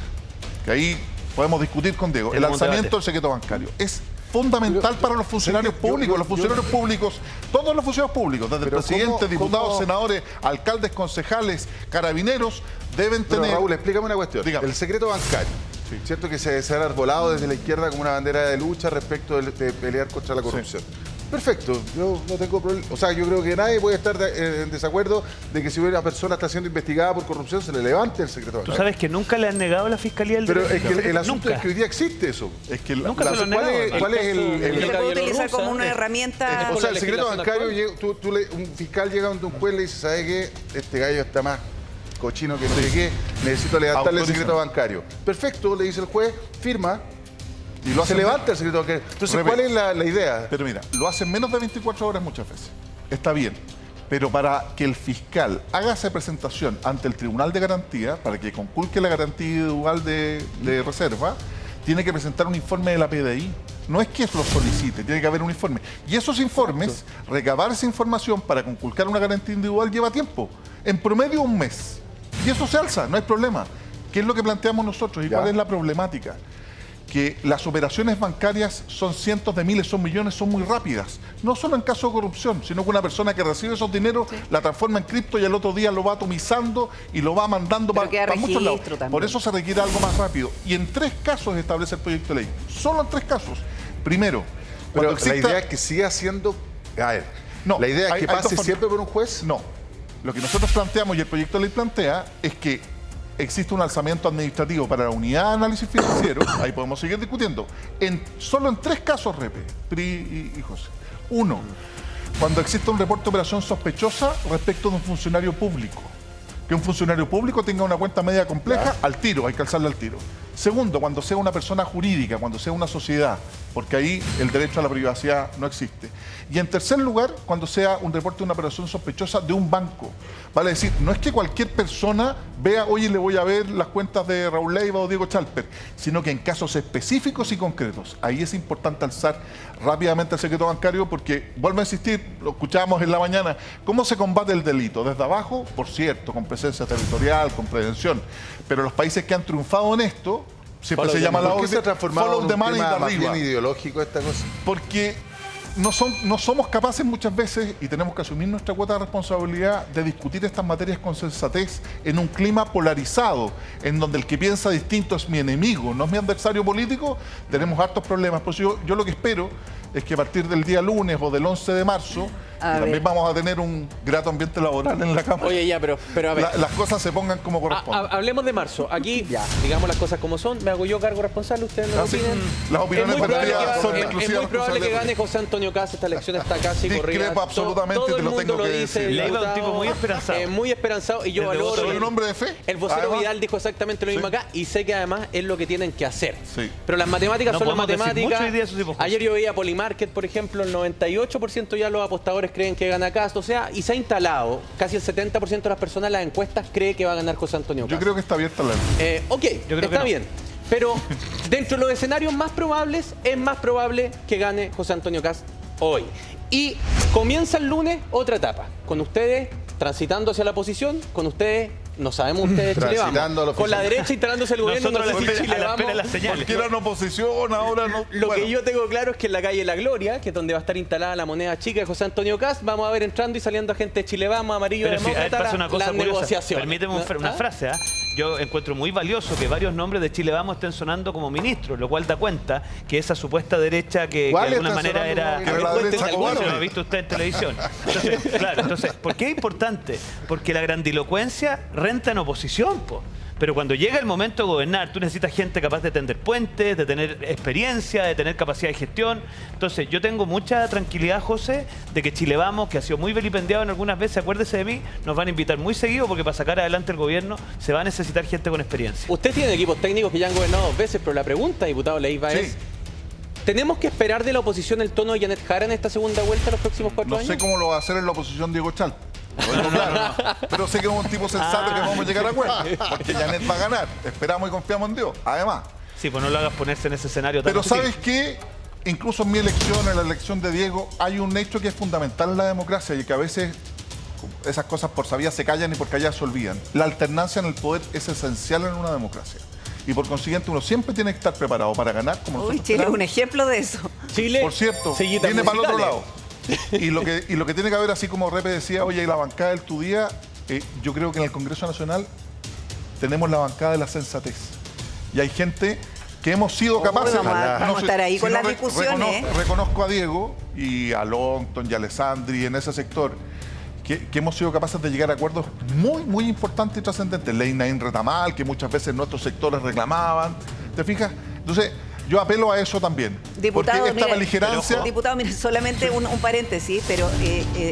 [SPEAKER 3] que ahí podemos discutir con Diego, el
[SPEAKER 1] Tenemos un
[SPEAKER 3] alzamiento
[SPEAKER 1] debate.
[SPEAKER 3] del secreto bancario, es fundamental para los funcionarios públicos. Los funcionarios públicos, todos los funcionarios públicos, desde el
[SPEAKER 2] Pero
[SPEAKER 3] presidente, diputados,
[SPEAKER 2] ¿cómo?
[SPEAKER 3] senadores, alcaldes, concejales, carabineros, deben
[SPEAKER 2] Pero
[SPEAKER 3] tener...
[SPEAKER 2] Raúl, explícame una cuestión.
[SPEAKER 3] Dígame.
[SPEAKER 2] El secreto bancario,
[SPEAKER 3] Sí.
[SPEAKER 2] ¿cierto? Que se ha arbolado desde la izquierda como una bandera de lucha respecto de pelear contra la corrupción. Perfecto, yo no tengo problema. O sea, yo creo que nadie puede estar en desacuerdo de que si una persona está siendo investigada por corrupción se le levante el secreto
[SPEAKER 1] Tú
[SPEAKER 2] bancario.
[SPEAKER 1] sabes que nunca le han negado a la Fiscalía el
[SPEAKER 2] Pero
[SPEAKER 1] derecho.
[SPEAKER 2] es que el asunto
[SPEAKER 1] Nunca.
[SPEAKER 2] es que hoy día existe eso.
[SPEAKER 3] Es que
[SPEAKER 1] Nunca se lo han
[SPEAKER 2] ¿Cuál
[SPEAKER 1] negado,
[SPEAKER 2] es, cuál es
[SPEAKER 5] El
[SPEAKER 2] el-
[SPEAKER 5] caso
[SPEAKER 4] Se puede utilizar
[SPEAKER 5] Bielorrusia,
[SPEAKER 4] como una herramienta.
[SPEAKER 2] O sea, el
[SPEAKER 5] la
[SPEAKER 2] secreto
[SPEAKER 5] legislación
[SPEAKER 2] bancario,
[SPEAKER 5] actual.
[SPEAKER 2] un fiscal llega donde un juez le dice, ¿sabe qué? Este gallo está más cochino que no sé qué, necesito levantarle el
[SPEAKER 3] Autoriza.
[SPEAKER 2] secreto bancario. Perfecto, le dice el juez, firma,
[SPEAKER 3] y lo
[SPEAKER 2] se
[SPEAKER 3] hacen-
[SPEAKER 2] levanta el secreto bancario. Entonces,
[SPEAKER 3] Repe,
[SPEAKER 2] ¿cuál es la idea?
[SPEAKER 3] Pero mira, lo hacen menos de 24 horas muchas veces. Está bien. Pero para que el fiscal haga esa presentación ante el Tribunal de Garantía, para que conculque la garantía individual de reserva, tiene que presentar un informe de la PDI. No es que lo solicite, tiene que haber un informe. Y esos informes, recabar esa información para conculcar una garantía individual lleva tiempo. En promedio un mes. Y eso se alza, no hay problema. ¿Qué es lo que planteamos nosotros y
[SPEAKER 2] Ya.
[SPEAKER 3] cuál es la problemática? Que las operaciones bancarias son cientos de miles, son millones, son muy rápidas. No solo en caso de corrupción, sino que una persona que recibe esos dineros la transforma en cripto y al otro día lo va atomizando y lo va mandando
[SPEAKER 4] Pero
[SPEAKER 3] para
[SPEAKER 4] queda
[SPEAKER 3] muchos lados.
[SPEAKER 4] registro también.
[SPEAKER 3] Por eso se requiere algo más rápido. Y en 3 casos establece el proyecto de ley. Solo en 3 casos. Primero,
[SPEAKER 2] Pero
[SPEAKER 3] cuando
[SPEAKER 2] la
[SPEAKER 3] exista...
[SPEAKER 2] idea es que siga siendo... A ver,
[SPEAKER 3] No,
[SPEAKER 2] la idea es
[SPEAKER 3] hay-
[SPEAKER 2] que
[SPEAKER 3] hay dos
[SPEAKER 2] pase
[SPEAKER 3] formas.
[SPEAKER 2] siempre por un juez.
[SPEAKER 3] No. Lo que nosotros planteamos y el proyecto de ley plantea es que existe un alzamiento administrativo para la unidad de análisis financiero, ahí podemos seguir discutiendo, solo en 3 casos, Repe, Pri y José. 1, cuando existe un reporte de operación sospechosa respecto de un funcionario público. Que un funcionario público tenga una cuenta media compleja, al tiro, hay que alzarle al tiro. Segundo, cuando sea una persona jurídica, cuando sea una sociedad, porque ahí el derecho a la privacidad no existe. Y en tercer lugar, cuando sea un reporte de una operación sospechosa de un banco. Vale decir, no es que cualquier persona vea, oye, le voy a ver las cuentas de Raúl Leiva o Diego Chalper, sino que en casos específicos y concretos. Ahí es importante alzar rápidamente el secreto bancario porque, vuelvo a insistir, lo escuchábamos en la mañana, ¿cómo se combate el delito? Desde abajo, por cierto, con presencia territorial, con prevención. Pero los países que han triunfado en esto, siempre
[SPEAKER 5] Follow
[SPEAKER 3] se
[SPEAKER 5] the
[SPEAKER 3] llama
[SPEAKER 5] money.
[SPEAKER 3] la
[SPEAKER 2] ¿Por qué se ha
[SPEAKER 3] orden,
[SPEAKER 2] transformado
[SPEAKER 3] follow
[SPEAKER 2] en
[SPEAKER 3] the
[SPEAKER 2] un
[SPEAKER 3] money
[SPEAKER 2] tema
[SPEAKER 3] de
[SPEAKER 2] más
[SPEAKER 3] arriba.
[SPEAKER 2] bien ideológico esta cosa?
[SPEAKER 3] Porque no somos capaces muchas veces, y tenemos que asumir nuestra cuota de responsabilidad, de discutir estas materias con sensatez en un clima polarizado, en donde el que piensa distinto es mi enemigo, no es mi adversario político. Tenemos hartos problemas. Pues yo lo que espero es que a partir del día lunes o del 11 de marzo,
[SPEAKER 4] A
[SPEAKER 3] que también
[SPEAKER 4] ver.
[SPEAKER 3] vamos a tener un grato ambiente laboral en la Cámara,
[SPEAKER 5] Oye, ya, pero a ver.
[SPEAKER 3] las cosas se pongan como corresponde.
[SPEAKER 5] Hablemos de marzo. Aquí, digamos las cosas como son. Me hago yo cargo responsable. Ustedes no lo
[SPEAKER 3] Así,
[SPEAKER 5] opinen.
[SPEAKER 3] las opiniones
[SPEAKER 5] Es muy probable
[SPEAKER 3] vertidas
[SPEAKER 5] que-
[SPEAKER 3] son de
[SPEAKER 5] es
[SPEAKER 3] exclusiva
[SPEAKER 5] muy probable que
[SPEAKER 3] responsabilidad.
[SPEAKER 5] gane José Antonio Caz. Esta elección está casi
[SPEAKER 3] Discrepo
[SPEAKER 5] corrida.
[SPEAKER 3] absolutamente,
[SPEAKER 5] Todo
[SPEAKER 3] te
[SPEAKER 5] el
[SPEAKER 3] lo
[SPEAKER 5] mundo
[SPEAKER 3] tengo
[SPEAKER 5] lo
[SPEAKER 3] que
[SPEAKER 5] dice.
[SPEAKER 3] decir.
[SPEAKER 1] Leiva es un
[SPEAKER 5] diputado,
[SPEAKER 1] tipo muy esperanzado.
[SPEAKER 5] muy esperanzado. Y yo
[SPEAKER 1] Desde
[SPEAKER 5] valoro.
[SPEAKER 3] Soy un hombre de fe.
[SPEAKER 5] El vocero
[SPEAKER 3] Además,
[SPEAKER 5] Vidal dijo exactamente lo mismo
[SPEAKER 3] Sí.
[SPEAKER 5] acá y sé que además es lo que tienen que hacer.
[SPEAKER 3] Sí.
[SPEAKER 5] Pero las matemáticas
[SPEAKER 1] No
[SPEAKER 5] son las
[SPEAKER 1] podemos decir
[SPEAKER 5] matemáticas.
[SPEAKER 1] mucho hoy día de esos tipos de cosas.
[SPEAKER 5] Ayer yo veía Polymarket, por ejemplo, el 98% ya los apostadores creen que gana Cast. O sea, y se ha instalado. Casi el 70% de las personas en las encuestas cree que va a ganar José Antonio
[SPEAKER 3] Yo
[SPEAKER 5] Cast.
[SPEAKER 3] creo que está abierta la...
[SPEAKER 5] Ok,
[SPEAKER 1] creo que
[SPEAKER 5] está
[SPEAKER 1] no.
[SPEAKER 5] bien. Pero dentro de los escenarios más probables, es más probable que gane José Antonio Cast hoy. Y comienza el lunes otra etapa. Con ustedes transitando hacia la oposición, con ustedes, no sabemos ustedes Chile
[SPEAKER 2] Transitando a la
[SPEAKER 5] Vamos. Con la
[SPEAKER 2] oposición.
[SPEAKER 5] derecha instalándose el gobierno, no
[SPEAKER 1] Nosotros
[SPEAKER 5] sé si
[SPEAKER 1] a
[SPEAKER 5] Chile
[SPEAKER 1] la espera de
[SPEAKER 5] Vamos.
[SPEAKER 1] las señales.
[SPEAKER 3] Porque eran oposición, ahora no...
[SPEAKER 5] Lo
[SPEAKER 3] Bueno.
[SPEAKER 5] que yo tengo claro es que en la calle La Gloria, que es donde va a estar instalada la moneda chica de José Antonio Cast, vamos a ver entrando y saliendo gente de Chile Vamos, Amarillo
[SPEAKER 1] Pero sí, a ver,
[SPEAKER 5] Demócrata,
[SPEAKER 1] pasa una cosa
[SPEAKER 5] las
[SPEAKER 1] curiosa.
[SPEAKER 5] negociaciones.
[SPEAKER 1] Permíteme
[SPEAKER 5] ¿no?
[SPEAKER 1] una
[SPEAKER 5] ¿Ah?
[SPEAKER 1] frase. Yo encuentro muy valioso que varios nombres de Chile Vamos estén sonando como ministros, lo cual da cuenta que esa supuesta derecha que de
[SPEAKER 2] ¿Cuál
[SPEAKER 1] alguna
[SPEAKER 2] está
[SPEAKER 1] manera
[SPEAKER 2] sonando
[SPEAKER 1] era...
[SPEAKER 2] como
[SPEAKER 3] Que era la
[SPEAKER 5] Cuéntenme
[SPEAKER 3] derecha
[SPEAKER 5] alguno.
[SPEAKER 1] Bueno,
[SPEAKER 3] cobarde.
[SPEAKER 1] lo ha visto usted en televisión. Entonces, claro, ¿por qué es importante? Porque la grandilocuencia renta en oposición, po. Pero cuando llega el momento de gobernar, tú necesitas gente capaz de tender puentes, de tener experiencia, de tener capacidad de gestión. Entonces, yo tengo mucha tranquilidad, José, de que Chile Vamos, que ha sido muy vilipendiado en algunas veces, acuérdese de mí, nos van a invitar muy seguido porque para sacar adelante el gobierno se va a necesitar gente con experiencia.
[SPEAKER 5] Usted tiene equipos técnicos que ya han gobernado 2 veces, pero la pregunta, diputado Leiva,
[SPEAKER 3] Sí.
[SPEAKER 5] es... ¿Tenemos que esperar de la oposición el tono de Janet Jara en esta segunda vuelta los próximos 4
[SPEAKER 3] No
[SPEAKER 5] años?
[SPEAKER 3] sé cómo lo va a hacer en la oposición Diego Chal. Lo digo claro. Pero sé que es un tipo sensato que vamos a llegar a acuerdo. Porque Janet va a ganar. Esperamos y confiamos en Dios. Además.
[SPEAKER 1] Sí, pues no lo hagas ponerse en ese escenario tan
[SPEAKER 3] Pero
[SPEAKER 1] hostil.
[SPEAKER 3] ¿sabes qué? Incluso en mi elección, en la elección de Diego, hay un hecho que es fundamental en la democracia y que a veces esas cosas por sabidas se callan y por calladas se olvidan. La alternancia en el poder es esencial en una democracia. Y por consiguiente uno siempre tiene que estar preparado para ganar como
[SPEAKER 4] Uy,
[SPEAKER 3] nosotros
[SPEAKER 4] Chile es
[SPEAKER 3] esperamos.
[SPEAKER 4] un ejemplo de eso.
[SPEAKER 5] Chile,
[SPEAKER 3] Por cierto,
[SPEAKER 5] sillitas
[SPEAKER 3] viene para el otro
[SPEAKER 5] musicales.
[SPEAKER 3] lado. Y lo que tiene que haber, así como Repe decía, oye, la bancada del tu día, yo creo que en el Congreso Nacional tenemos la bancada de la sensatez. Y hay gente que hemos sido capaces...
[SPEAKER 4] vamos a estar ahí con las discusiones,
[SPEAKER 3] Reconozco a Diego y a Longton y a Alessandri en ese sector que hemos sido capaces de llegar a acuerdos muy importantes y trascendentes. Ley Naín Retamal, que muchas veces nuestros sectores reclamaban. ¿Te fijas? Entonces... yo apelo a eso también.
[SPEAKER 4] Diputado,
[SPEAKER 3] porque esta
[SPEAKER 4] mire,
[SPEAKER 3] beligerancia...
[SPEAKER 4] Diputado, mire, solamente un paréntesis, pero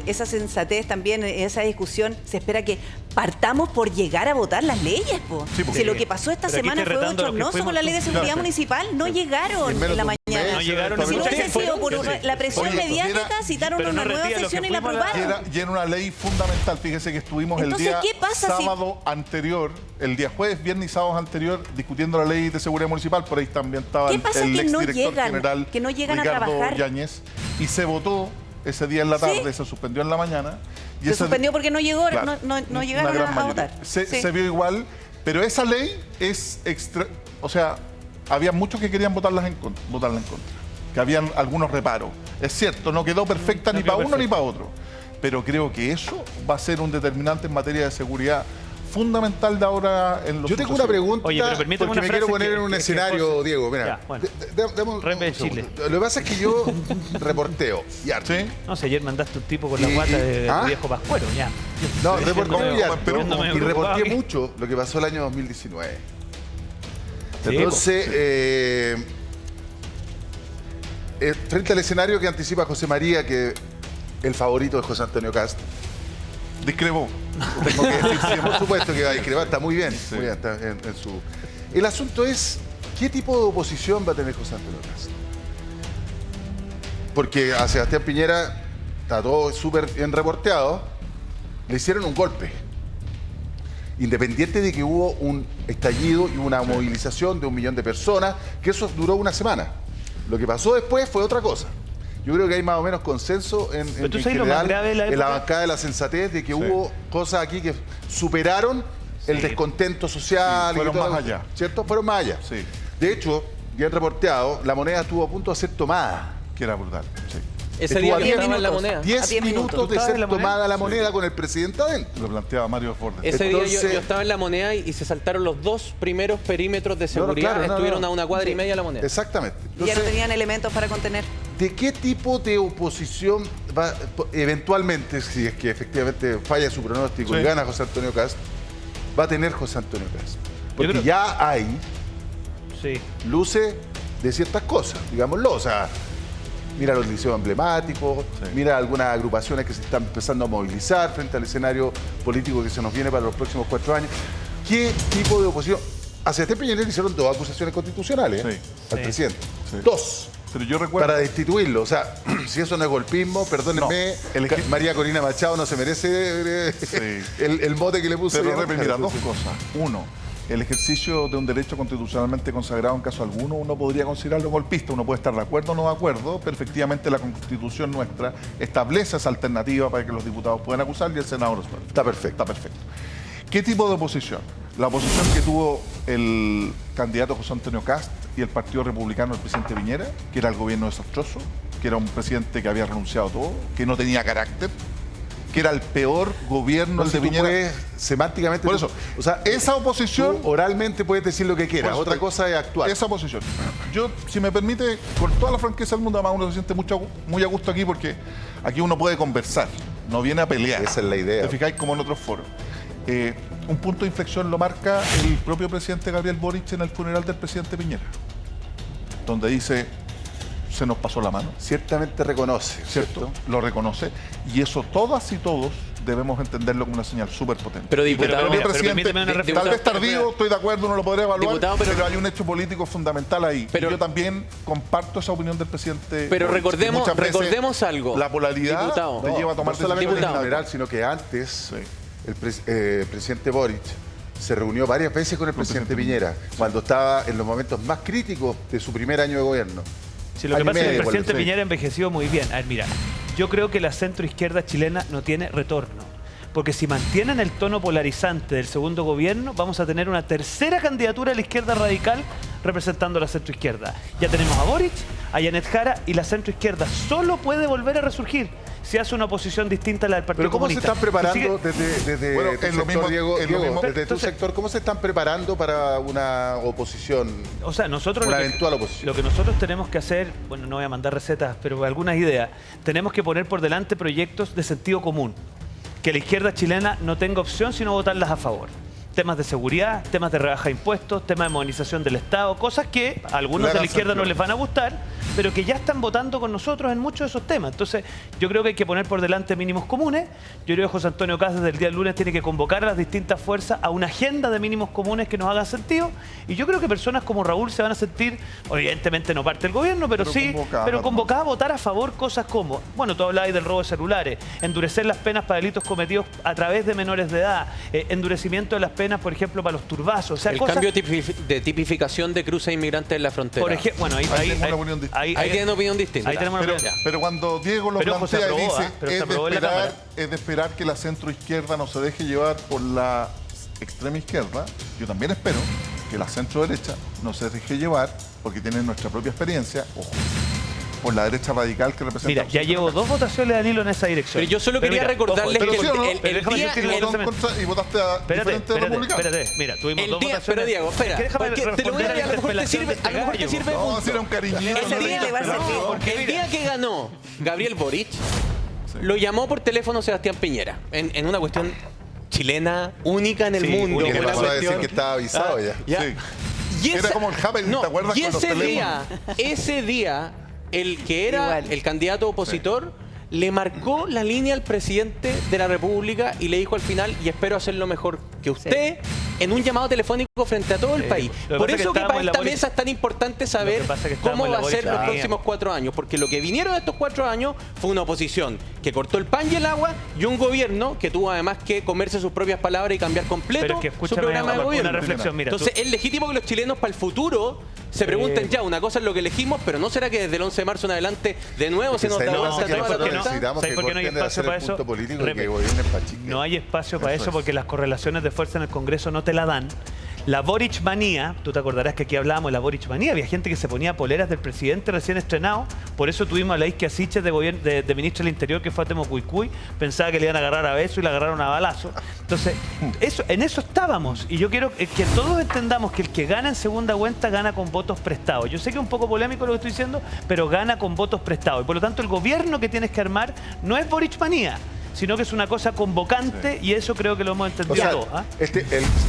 [SPEAKER 4] esa sensatez también, esa discusión, se espera que partamos por llegar a votar las leyes, po.
[SPEAKER 3] Sí, porque-
[SPEAKER 4] Si lo que pasó esta
[SPEAKER 1] Pero aquí
[SPEAKER 4] semana
[SPEAKER 1] estoy
[SPEAKER 4] fue
[SPEAKER 1] retando a los que
[SPEAKER 4] bochornoso con la ley de
[SPEAKER 1] fuimos-
[SPEAKER 4] seguridad
[SPEAKER 3] Claro.
[SPEAKER 4] municipal, no llegaron
[SPEAKER 2] En menos
[SPEAKER 4] en la
[SPEAKER 2] de un
[SPEAKER 4] mañana.
[SPEAKER 2] mes,
[SPEAKER 1] No llegaron
[SPEAKER 4] Si no
[SPEAKER 1] mucho
[SPEAKER 4] hubiese
[SPEAKER 1] tiempo,
[SPEAKER 4] sido por
[SPEAKER 1] ¿no?
[SPEAKER 4] la presión
[SPEAKER 3] Oye,
[SPEAKER 4] mediática,
[SPEAKER 3] era-
[SPEAKER 4] citaron
[SPEAKER 1] pero no
[SPEAKER 4] una nueva
[SPEAKER 1] retira lo que
[SPEAKER 4] sesión y la
[SPEAKER 1] fuimos a la-
[SPEAKER 4] aprobaron.
[SPEAKER 3] Y era una ley fundamental. Fíjese que estuvimos
[SPEAKER 4] Entonces,
[SPEAKER 3] el día
[SPEAKER 4] ¿qué pasa si-
[SPEAKER 3] sábado anterior, el día jueves, viernes y sábado anterior, discutiendo la ley de seguridad municipal. Por ahí también estaba
[SPEAKER 4] ¿Qué
[SPEAKER 3] el
[SPEAKER 4] pasa que no
[SPEAKER 3] exdirector
[SPEAKER 4] llegan?
[SPEAKER 3] general
[SPEAKER 4] Que no llegan a
[SPEAKER 3] Ricardo
[SPEAKER 4] trabajar.
[SPEAKER 3] Yáñez. Y se votó ese día en la tarde,
[SPEAKER 4] Sí.
[SPEAKER 3] se suspendió en la mañana. Y
[SPEAKER 4] Se
[SPEAKER 3] ese-
[SPEAKER 4] suspendió porque no llegó,
[SPEAKER 3] Claro,
[SPEAKER 4] no
[SPEAKER 3] una
[SPEAKER 4] llegaron
[SPEAKER 3] gran
[SPEAKER 4] a
[SPEAKER 3] mayoría.
[SPEAKER 4] votar.
[SPEAKER 3] Se,
[SPEAKER 4] Sí.
[SPEAKER 3] se vio igual, pero esa ley es extra... O sea, había muchos que querían votarla en contra. Que habían algunos reparos. Es cierto, no quedó perfecta
[SPEAKER 1] No
[SPEAKER 3] ni
[SPEAKER 1] quedó
[SPEAKER 3] para uno ni
[SPEAKER 1] perfecta.
[SPEAKER 3] para otro. Pero creo que eso va a ser un determinante en materia de seguridad fundamental de ahora en los
[SPEAKER 2] Yo tengo una
[SPEAKER 3] sucesivos.
[SPEAKER 2] pregunta
[SPEAKER 1] Oye, pero permítame
[SPEAKER 2] porque
[SPEAKER 1] una
[SPEAKER 2] me quiero
[SPEAKER 1] frase
[SPEAKER 2] poner
[SPEAKER 1] que-
[SPEAKER 2] en un
[SPEAKER 1] que
[SPEAKER 2] escenario,
[SPEAKER 1] José-
[SPEAKER 2] Diego. Mira,
[SPEAKER 1] Ya, bueno.
[SPEAKER 2] dame un
[SPEAKER 1] Repe de
[SPEAKER 2] segundo.
[SPEAKER 1] Chile.
[SPEAKER 2] Lo que pasa es que yo reporteo y harto.
[SPEAKER 3] ¿Sí?
[SPEAKER 1] No sé, ayer mandaste un tipo con la
[SPEAKER 2] Y-
[SPEAKER 1] guata de
[SPEAKER 2] ¿ah?
[SPEAKER 1] viejo pascuero, ya.
[SPEAKER 2] No,
[SPEAKER 1] Sí,
[SPEAKER 2] reporteo
[SPEAKER 1] siendo
[SPEAKER 2] y harto.
[SPEAKER 3] pero-
[SPEAKER 1] siendo medio
[SPEAKER 2] Y
[SPEAKER 1] preocupado
[SPEAKER 2] reporté
[SPEAKER 1] que-
[SPEAKER 2] mucho lo que pasó el año 2019.
[SPEAKER 1] Sí,
[SPEAKER 2] Entonces, frente al escenario que anticipa José María, que el favorito de José Antonio Cast,
[SPEAKER 3] Discrepó.
[SPEAKER 2] tengo que decir, sí, por supuesto que va a discrepar, está muy bien, muy bien, está en su... El asunto es, ¿qué tipo de oposición va a tener José Antonio Cast? Porque a Sebastián Piñera está todo súper bien reporteado, le hicieron un golpe. Independiente de que hubo un estallido y una movilización de 1 millón de personas, que eso duró una semana. Lo que pasó después fue otra cosa. Yo creo que hay más o menos consenso en
[SPEAKER 1] tú
[SPEAKER 2] en
[SPEAKER 1] sabes lo más
[SPEAKER 2] general
[SPEAKER 1] grave de la
[SPEAKER 2] en la
[SPEAKER 1] época.
[SPEAKER 2] bancada de la sensatez de que hubo cosas aquí que superaron el
[SPEAKER 1] Sí.
[SPEAKER 2] descontento social.
[SPEAKER 3] Sí, fueron
[SPEAKER 2] y todo,
[SPEAKER 3] más allá.
[SPEAKER 2] ¿Cierto? Fueron más allá.
[SPEAKER 3] Sí.
[SPEAKER 2] De hecho, bien reporteado, la moneda estuvo a punto de ser tomada.
[SPEAKER 3] Que era brutal. Sí.
[SPEAKER 5] Ese
[SPEAKER 2] Estuvo
[SPEAKER 5] día
[SPEAKER 2] a
[SPEAKER 5] que
[SPEAKER 2] 10
[SPEAKER 5] estaba en la
[SPEAKER 4] minutos.
[SPEAKER 5] moneda.
[SPEAKER 2] 10
[SPEAKER 4] 10
[SPEAKER 2] minutos
[SPEAKER 4] minutos.
[SPEAKER 2] de
[SPEAKER 1] ¿Estabas
[SPEAKER 2] ser
[SPEAKER 1] en la moneda?
[SPEAKER 2] tomada la moneda con el presidente adentro.
[SPEAKER 3] Lo planteaba Mario Fordes.
[SPEAKER 5] Ese día
[SPEAKER 2] Entonces-
[SPEAKER 5] yo estaba en la moneda y se saltaron los 2 primeros perímetros de seguridad.
[SPEAKER 2] claro, no,
[SPEAKER 5] Estuvieron
[SPEAKER 2] no.
[SPEAKER 5] a una cuadra y media de la moneda.
[SPEAKER 2] Exactamente.
[SPEAKER 4] Y ya no
[SPEAKER 2] Entonces,
[SPEAKER 4] tenían elementos para contener.
[SPEAKER 2] ¿de qué tipo de oposición va eventualmente, si es que efectivamente falla su pronóstico
[SPEAKER 3] Sí.
[SPEAKER 2] y gana José Antonio Cast, va a tener José Antonio Cast? Porque
[SPEAKER 1] creo-
[SPEAKER 2] ya hay
[SPEAKER 1] Sí.
[SPEAKER 2] luces de ciertas cosas, digámoslo. O sea, mira los liceos emblemáticos,
[SPEAKER 3] Sí.
[SPEAKER 2] mira algunas agrupaciones que se están empezando a movilizar frente al escenario político que se nos viene para los próximos 4 años. ¿Qué tipo de oposición? A Sebastián Piñera le hicieron 2 acusaciones constitucionales
[SPEAKER 3] Sí.
[SPEAKER 2] al
[SPEAKER 1] Sí.
[SPEAKER 2] presidente.
[SPEAKER 3] Sí.
[SPEAKER 2] 2.
[SPEAKER 3] Pero yo recuerdo...
[SPEAKER 2] Para destituirlo. O sea, si eso no es golpismo, perdónenme,
[SPEAKER 3] No,
[SPEAKER 2] María Corina Machado no se merece
[SPEAKER 3] Sí.
[SPEAKER 2] el mote que le puso.
[SPEAKER 3] Pero
[SPEAKER 2] ella.
[SPEAKER 3] Repe, mira, dos
[SPEAKER 2] Entonces,
[SPEAKER 3] cosas. Uno, el ejercicio de un derecho constitucionalmente consagrado en caso alguno, uno podría considerarlo golpista. Uno puede estar de acuerdo o no de acuerdo, pero efectivamente la Constitución nuestra establece esa alternativa para que los diputados puedan acusar y el Senado resuelva.
[SPEAKER 2] Está perfecto.
[SPEAKER 3] Está perfecto. ¿Qué tipo de oposición? La oposición que tuvo el candidato José Antonio Cast y el Partido Republicano del presidente Piñera, que era el gobierno desastroso, que era un presidente que había renunciado a todo, que no tenía carácter, que era el peor gobierno
[SPEAKER 2] No,
[SPEAKER 3] el
[SPEAKER 2] si
[SPEAKER 3] de
[SPEAKER 2] tú
[SPEAKER 3] Piñera.
[SPEAKER 2] puedes, semánticamente.
[SPEAKER 3] Por
[SPEAKER 2] tú-
[SPEAKER 3] eso,
[SPEAKER 2] o sea,
[SPEAKER 3] esa oposición...
[SPEAKER 2] tú oralmente puedes decir lo que quieras.
[SPEAKER 3] Por
[SPEAKER 2] Otra
[SPEAKER 3] supuesto.
[SPEAKER 2] cosa es actuar.
[SPEAKER 3] Esa posición. Yo, si me permite, con toda la franqueza del mundo, además uno se siente muy a gusto aquí porque aquí uno puede conversar, no viene a pelear.
[SPEAKER 2] Esa es la idea.
[SPEAKER 3] Te fijáis como en otros foros. un punto de inflexión lo marca el propio presidente Gabriel Boric en el funeral del presidente Piñera, donde dice, se nos pasó la mano,
[SPEAKER 2] Ciertamente reconoce,
[SPEAKER 3] ¿cierto? Lo reconoce, y eso todas y todos debemos entenderlo como una señal súper potente.
[SPEAKER 5] Pero diputado,
[SPEAKER 3] Pero,
[SPEAKER 1] pero permíteme una
[SPEAKER 3] tal vez tardío, estoy de acuerdo, no lo podría evaluar,
[SPEAKER 5] Diputado,
[SPEAKER 3] pero hay un hecho político fundamental ahí.
[SPEAKER 5] Pero-
[SPEAKER 3] y yo también comparto esa opinión del presidente.
[SPEAKER 5] Pero
[SPEAKER 3] Boric, que
[SPEAKER 5] recordemos-
[SPEAKER 3] muchas veces
[SPEAKER 5] recordemos algo.
[SPEAKER 3] La polaridad
[SPEAKER 5] Diputado.
[SPEAKER 3] te lleva a tomar
[SPEAKER 2] no solamente en
[SPEAKER 5] Diputado.
[SPEAKER 2] general, sino que antes
[SPEAKER 3] Sí.
[SPEAKER 2] el presidente Boric se reunió varias veces con el presidente Piñera, cuando estaba en los momentos más críticos de su primer año de gobierno.
[SPEAKER 1] Si lo que
[SPEAKER 2] Año
[SPEAKER 1] pasa es que el
[SPEAKER 2] medio,
[SPEAKER 1] presidente
[SPEAKER 2] por lo-
[SPEAKER 1] Piñera envejeció muy bien. A ver, mira, yo creo que la centroizquierda chilena no tiene retorno. Porque si mantienen el tono polarizante del segundo gobierno, vamos a tener una tercera candidatura de la izquierda radical representando a la centroizquierda. Ya tenemos a Boric, a Janet Jara, y la centroizquierda solo puede volver a resurgir si hace una oposición distinta a la del Partido
[SPEAKER 2] Pero ¿cómo se
[SPEAKER 1] Comunista.
[SPEAKER 2] están preparando
[SPEAKER 1] Si sigue-
[SPEAKER 2] desde
[SPEAKER 3] Bueno,
[SPEAKER 2] tu
[SPEAKER 3] es lo
[SPEAKER 2] sector,
[SPEAKER 3] mismo-
[SPEAKER 2] Diego,
[SPEAKER 3] es lo mismo.
[SPEAKER 2] desde tu
[SPEAKER 1] Entonces-
[SPEAKER 2] sector, cómo se están preparando para una oposición?
[SPEAKER 1] O sea, nosotros
[SPEAKER 2] Una
[SPEAKER 1] lo que-
[SPEAKER 2] eventual oposición.
[SPEAKER 1] Lo que nosotros tenemos que hacer, bueno, no voy a mandar recetas, pero algunas ideas, tenemos que poner por delante proyectos de sentido común, que la izquierda chilena no tenga opción sino votarlas a favor. Temas de seguridad, temas de rebaja de impuestos, temas de modernización del Estado, cosas que a algunos de la izquierda no les van a gustar, pero que ya están votando con nosotros en muchos de esos temas. Entonces, yo creo que hay que poner por delante mínimos comunes. Yo creo que José Antonio Caz desde el día del lunes tiene que convocar a las distintas fuerzas a una agenda de mínimos comunes que nos haga sentido. Y yo creo que personas como Raúl se van a sentir, evidentemente no parte del gobierno, pero sí, convocadas a votar a favor cosas como, bueno, tú hablabas del robo de celulares, endurecer las penas para delitos cometidos a través de menores de edad, endurecimiento de las penas, por ejemplo, para los turbazos. O sea,
[SPEAKER 5] el
[SPEAKER 1] cosas,
[SPEAKER 5] cambio de tipificación de cruces inmigrantes en la frontera.
[SPEAKER 1] por ejemplo, bueno,
[SPEAKER 3] Ahí tenemos una opinión distinta.
[SPEAKER 5] Ahí tienen opinión distinta.
[SPEAKER 1] ahí tenemos una
[SPEAKER 3] Pero,
[SPEAKER 1] opinión.
[SPEAKER 3] pero cuando Diego lo
[SPEAKER 1] Pero, ojo, se
[SPEAKER 3] plantea y
[SPEAKER 1] aprobó,
[SPEAKER 3] dice,
[SPEAKER 1] ¿ah? Pero se aprobó en la Cámara.
[SPEAKER 3] es de esperar que la centroizquierda no se deje llevar por la extrema izquierda, yo también espero que la centro derecha no se deje llevar, porque tienen nuestra propia experiencia, ojo, por la derecha radical que representa.
[SPEAKER 1] Mira, ya llevo 2 votaciones, Danilo, en esa dirección.
[SPEAKER 5] Pero yo solo quería
[SPEAKER 1] mira,
[SPEAKER 5] recordarles
[SPEAKER 3] Pero
[SPEAKER 5] que
[SPEAKER 3] sí o no,
[SPEAKER 5] el
[SPEAKER 1] déjame
[SPEAKER 5] día...
[SPEAKER 1] decirte
[SPEAKER 3] Y
[SPEAKER 1] que
[SPEAKER 3] votó en contra y votaste a diferentes republicanos.
[SPEAKER 1] espérate. Mira, tuvimos
[SPEAKER 5] El
[SPEAKER 1] 2
[SPEAKER 5] día,
[SPEAKER 1] votaciones.
[SPEAKER 5] pero Diego, espera,
[SPEAKER 1] Es que déjame
[SPEAKER 5] porque te lo voy a
[SPEAKER 1] responder
[SPEAKER 5] decir, a lo mejor te
[SPEAKER 1] interpelación
[SPEAKER 5] sirve,
[SPEAKER 1] de este
[SPEAKER 5] a lo mejor te
[SPEAKER 1] gallo.
[SPEAKER 5] sirve
[SPEAKER 3] No,
[SPEAKER 5] punto.
[SPEAKER 3] si era un cariñito.
[SPEAKER 4] Ese día le va a servir.
[SPEAKER 1] porque
[SPEAKER 5] El
[SPEAKER 1] mira,
[SPEAKER 5] día que ganó Gabriel Boric, lo llamó por teléfono Sebastián Piñera, en una cuestión chilena, única en el
[SPEAKER 1] Sí,
[SPEAKER 5] mundo.
[SPEAKER 1] única.
[SPEAKER 2] Que
[SPEAKER 5] una
[SPEAKER 2] pasó a decir
[SPEAKER 5] cuestión-
[SPEAKER 2] que estaba avisado ya.
[SPEAKER 5] Ya.
[SPEAKER 3] Sí.
[SPEAKER 5] Y
[SPEAKER 3] Era como el Happening, ¿te acuerdas?
[SPEAKER 5] Y
[SPEAKER 3] Con los
[SPEAKER 5] ese
[SPEAKER 3] teléfonos.
[SPEAKER 5] ese día, el que era
[SPEAKER 4] Igual.
[SPEAKER 5] el candidato opositor, le marcó la línea al presidente de la República y le dijo al final, y espero hacerlo mejor que usted, en un llamado telefónico frente a todo el país.
[SPEAKER 1] Lo que
[SPEAKER 5] Por
[SPEAKER 1] pasa es que
[SPEAKER 5] eso que
[SPEAKER 1] estábamos
[SPEAKER 5] para
[SPEAKER 1] en la
[SPEAKER 5] esta
[SPEAKER 1] Boric-
[SPEAKER 5] mesa es tan importante saber
[SPEAKER 1] Lo que pasa es que estábamos
[SPEAKER 5] cómo
[SPEAKER 1] en la
[SPEAKER 5] va a ser
[SPEAKER 1] Boric
[SPEAKER 5] los
[SPEAKER 1] manía.
[SPEAKER 5] próximos 4 años, porque lo que vinieron estos 4 años fue una oposición que cortó el pan y el agua y un gobierno que tuvo además que comerse sus propias palabras y cambiar completo
[SPEAKER 1] Pero es que
[SPEAKER 5] su
[SPEAKER 1] escúchame
[SPEAKER 5] programa de
[SPEAKER 1] una
[SPEAKER 5] gobierno.
[SPEAKER 1] reflexión. Mira,
[SPEAKER 5] Entonces, es legítimo que los chilenos para el futuro se pregunten ya, una cosa es lo que elegimos, pero ¿no será que desde el 11 de marzo en adelante de nuevo se nos da
[SPEAKER 2] ¿Sabes lo que
[SPEAKER 5] vuelta
[SPEAKER 2] pasa? Que
[SPEAKER 5] toda la
[SPEAKER 2] nosotros
[SPEAKER 5] torta?
[SPEAKER 2] necesitamos
[SPEAKER 1] ¿Sabes
[SPEAKER 2] que
[SPEAKER 1] por qué no hay
[SPEAKER 2] corten de
[SPEAKER 1] espacio
[SPEAKER 2] hacer
[SPEAKER 1] para
[SPEAKER 2] el
[SPEAKER 1] eso?
[SPEAKER 2] punto político y
[SPEAKER 1] Repito,
[SPEAKER 2] que gobiernen pa' chique.
[SPEAKER 1] no hay espacio para
[SPEAKER 3] Eso
[SPEAKER 1] eso
[SPEAKER 3] es.
[SPEAKER 1] porque las correlaciones de fuerza en el Congreso no te la dan. La Boric manía, tú te acordarás que aquí hablábamos de la Boric manía, había gente que se ponía poleras del presidente recién estrenado, por eso tuvimos a la Isquia Siches de ministra del Interior que fue a Temocuicui, pensaba que le iban a agarrar a beso y le agarraron a balazo. Entonces, en eso estábamos, y yo quiero que todos entendamos que el que gana en segunda vuelta gana con votos prestados. Yo sé que es un poco polémico lo que estoy diciendo, pero gana con votos prestados, y por lo tanto el gobierno que tienes que armar no es Boric manía, sino que es una cosa convocante, y eso creo que lo hemos
[SPEAKER 2] O
[SPEAKER 1] entendido
[SPEAKER 2] sea,
[SPEAKER 1] todos. ¿Ah?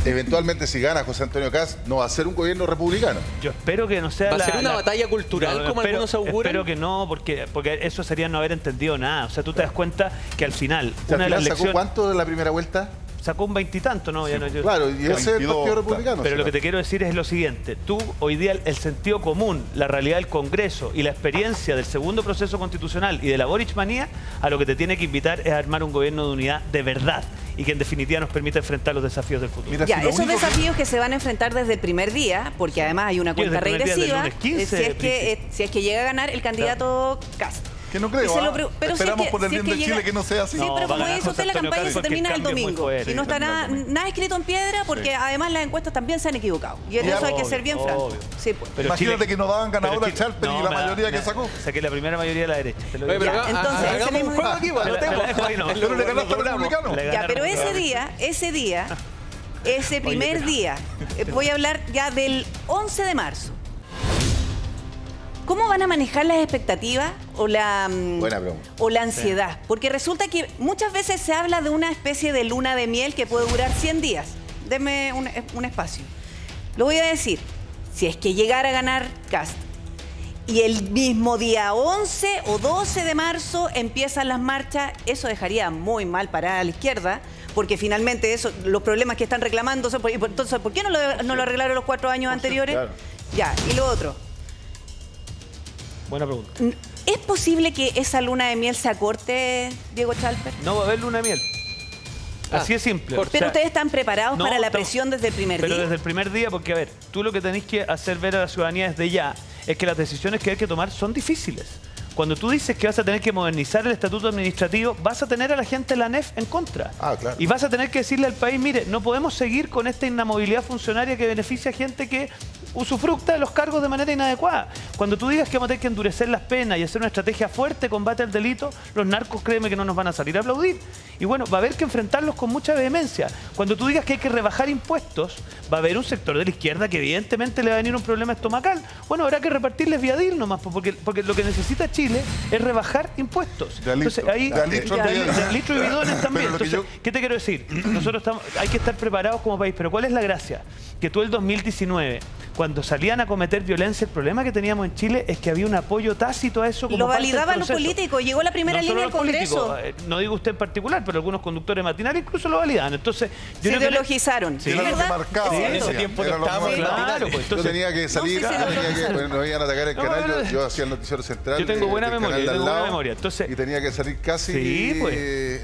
[SPEAKER 2] eventualmente si gana José Antonio Caz, no va a ser un gobierno republicano.
[SPEAKER 1] Yo espero que no sea
[SPEAKER 5] ¿Va a ser una batalla cultural, como algunos auguran?
[SPEAKER 1] Espero que no, porque eso sería no haber entendido nada. O sea, tú te das cuenta que al final,
[SPEAKER 2] O sea,
[SPEAKER 1] una de
[SPEAKER 2] al
[SPEAKER 1] las
[SPEAKER 2] final sacó
[SPEAKER 1] elecciones
[SPEAKER 2] cuánto de la primera vuelta?
[SPEAKER 1] sacó un 20 y tanto, ¿no? Ya no yo-
[SPEAKER 2] Claro, y ese es el
[SPEAKER 3] 22,
[SPEAKER 2] Partido Republicano.
[SPEAKER 1] Pero
[SPEAKER 2] sí,
[SPEAKER 1] lo que te quiero decir es lo siguiente. Tú, hoy día, el sentido común, la realidad del Congreso y la experiencia del segundo proceso constitucional y de la Boric manía, a lo que te tiene que invitar es a armar un gobierno de unidad de verdad y que en definitiva nos permita enfrentar los desafíos del futuro.
[SPEAKER 3] Mira,
[SPEAKER 4] Ya,
[SPEAKER 3] si lo
[SPEAKER 4] esos
[SPEAKER 3] único que-
[SPEAKER 4] desafíos que se van a enfrentar desde el primer día, porque además hay una
[SPEAKER 1] Desde el
[SPEAKER 4] cuenta
[SPEAKER 1] primer día del
[SPEAKER 4] regresiva,
[SPEAKER 1] lunes 15,
[SPEAKER 4] si es que llega a ganar el candidato Cast.
[SPEAKER 3] Que no creo,
[SPEAKER 4] Y se lo
[SPEAKER 3] ¿ah?
[SPEAKER 4] pero si es
[SPEAKER 3] Esperamos
[SPEAKER 4] que-
[SPEAKER 3] por el
[SPEAKER 4] si es
[SPEAKER 3] bien de
[SPEAKER 4] llega-
[SPEAKER 3] Chile que no sea así.
[SPEAKER 4] Sí,
[SPEAKER 1] No,
[SPEAKER 4] pero
[SPEAKER 1] va a
[SPEAKER 4] como
[SPEAKER 1] ganar
[SPEAKER 4] dice
[SPEAKER 1] José
[SPEAKER 4] usted, la
[SPEAKER 1] Antonio
[SPEAKER 4] campaña
[SPEAKER 1] Caz
[SPEAKER 4] se
[SPEAKER 1] porque
[SPEAKER 4] termina
[SPEAKER 1] el
[SPEAKER 4] el
[SPEAKER 1] cambio es muy
[SPEAKER 4] domingo.
[SPEAKER 1] fuerte.
[SPEAKER 4] Y no está nada escrito en piedra porque además las encuestas también se han equivocado. Y en
[SPEAKER 3] Ya,
[SPEAKER 4] eso hay que ser bien
[SPEAKER 1] obvio,
[SPEAKER 4] franco.
[SPEAKER 1] obvio.
[SPEAKER 4] Sí, pues.
[SPEAKER 1] Pero
[SPEAKER 3] Imagínate
[SPEAKER 1] Chile-
[SPEAKER 3] que no daban ganador
[SPEAKER 1] pero
[SPEAKER 3] al Chalper y
[SPEAKER 1] no,
[SPEAKER 3] la
[SPEAKER 1] me da-
[SPEAKER 3] mayoría que
[SPEAKER 1] me-
[SPEAKER 3] sacó.
[SPEAKER 1] Saqué la primera mayoría de la derecha. Te lo
[SPEAKER 5] Oye,
[SPEAKER 1] digo.
[SPEAKER 5] pero
[SPEAKER 4] Ya, entonces, ese
[SPEAKER 5] hagamos un
[SPEAKER 4] mismo-
[SPEAKER 5] juego aquí,
[SPEAKER 1] Te la
[SPEAKER 5] anotemos.
[SPEAKER 1] dejo ahí, no.
[SPEAKER 3] Pero le ganaste al
[SPEAKER 5] doblamos.
[SPEAKER 3] republicano.
[SPEAKER 1] Le
[SPEAKER 4] Ya,
[SPEAKER 1] ganaron,
[SPEAKER 4] pero ese
[SPEAKER 1] pero-
[SPEAKER 4] día, ese primer día, voy a hablar ya del 11 de marzo. ¿Cómo van a manejar las expectativas o la,
[SPEAKER 2] Buena pregunta.
[SPEAKER 4] o la ansiedad? Porque resulta que muchas veces se habla de una especie de luna de miel que puede durar 100 días. denme un espacio. Lo voy a decir. Si es que llegara a ganar Kast y el mismo día 11 o 12 de marzo empiezan las marchas, eso dejaría muy mal parada a la izquierda, porque finalmente los problemas que están reclamando, entonces, ¿por qué no lo arreglaron los 4 años anteriores?
[SPEAKER 2] Claro.
[SPEAKER 4] Ya, y lo otro.
[SPEAKER 1] Buena pregunta.
[SPEAKER 4] ¿Es posible que esa luna de miel se acorte, Diego Chalper?
[SPEAKER 1] No va a haber luna de miel. Así es simple.
[SPEAKER 5] corta.
[SPEAKER 4] Pero
[SPEAKER 1] O sea,
[SPEAKER 4] ustedes están preparados
[SPEAKER 1] no,
[SPEAKER 4] para la
[SPEAKER 1] estamos-
[SPEAKER 4] presión desde el primer
[SPEAKER 1] Pero
[SPEAKER 4] día.
[SPEAKER 1] desde el primer día, porque a ver, tú lo que tenés que hacer ver a la ciudadanía desde ya es que las decisiones que hay que tomar son difíciles. Cuando tú dices que vas a tener que modernizar el estatuto administrativo, vas a tener a la gente de la ANEF en contra.
[SPEAKER 2] Ah, claro.
[SPEAKER 1] Y vas a tener que decirle al país, mire, no podemos seguir con esta inamovilidad funcionaria que beneficia a gente que usufructa de los cargos de manera inadecuada. Cuando tú digas que vamos a tener que endurecer las penas y hacer una estrategia fuerte de combate al delito, los narcos, créeme que no nos van a salir a aplaudir. Y bueno, va a haber que enfrentarlos con mucha vehemencia. Cuando tú digas que hay que rebajar impuestos, va a haber un sector de la izquierda que evidentemente le va a venir un problema estomacal. Bueno, habrá que repartirles vía DIL nomás, porque lo que necesita Chile es rebajar impuestos.
[SPEAKER 3] De a litro.
[SPEAKER 1] Entonces, ahí,
[SPEAKER 3] De a litro
[SPEAKER 1] de
[SPEAKER 3] de-
[SPEAKER 1] a litro y bidones también.
[SPEAKER 3] Pero lo que
[SPEAKER 1] Entonces,
[SPEAKER 3] yo-
[SPEAKER 1] ¿qué te quiero decir? Nosotros hay que estar preparados como país, pero ¿cuál es la gracia? Que tú el 2019, cuando salían a cometer violencia, el problema que teníamos en Chile es que había un apoyo tácito a eso.
[SPEAKER 4] Y
[SPEAKER 1] Como
[SPEAKER 4] lo
[SPEAKER 1] parte del
[SPEAKER 4] validaban los
[SPEAKER 1] proceso.
[SPEAKER 4] políticos. Llegó la primera
[SPEAKER 1] No solo
[SPEAKER 4] línea al
[SPEAKER 1] los políticos,
[SPEAKER 4] Congreso.
[SPEAKER 1] no digo usted en particular, pero algunos conductores matinales incluso lo validaban. Entonces,
[SPEAKER 4] Se
[SPEAKER 1] creo que-
[SPEAKER 4] ideologizaron.
[SPEAKER 1] Sí.
[SPEAKER 4] ¿Es
[SPEAKER 3] Era lo que
[SPEAKER 4] verdad?
[SPEAKER 3] marcaba.
[SPEAKER 4] Es
[SPEAKER 5] En
[SPEAKER 4] cierto.
[SPEAKER 5] ese tiempo que
[SPEAKER 2] Era lo
[SPEAKER 5] estábamos
[SPEAKER 2] más
[SPEAKER 5] en
[SPEAKER 1] claro,
[SPEAKER 5] matinales.
[SPEAKER 1] pues,
[SPEAKER 2] Yo
[SPEAKER 1] entonces,
[SPEAKER 2] tenía que salir,
[SPEAKER 4] No sé si lo
[SPEAKER 2] tenía que,
[SPEAKER 4] pasaron.
[SPEAKER 2] bueno, nos iban a atacar el
[SPEAKER 1] No,
[SPEAKER 2] canal,
[SPEAKER 1] pero-
[SPEAKER 2] yo hacía el noticiero central.
[SPEAKER 1] Yo tengo buena
[SPEAKER 2] del
[SPEAKER 1] memoria,
[SPEAKER 2] canal
[SPEAKER 1] yo
[SPEAKER 2] de al
[SPEAKER 1] tengo buena
[SPEAKER 2] lado,
[SPEAKER 1] memoria, entonces-
[SPEAKER 2] y tenía que salir casi
[SPEAKER 1] Sí, pues.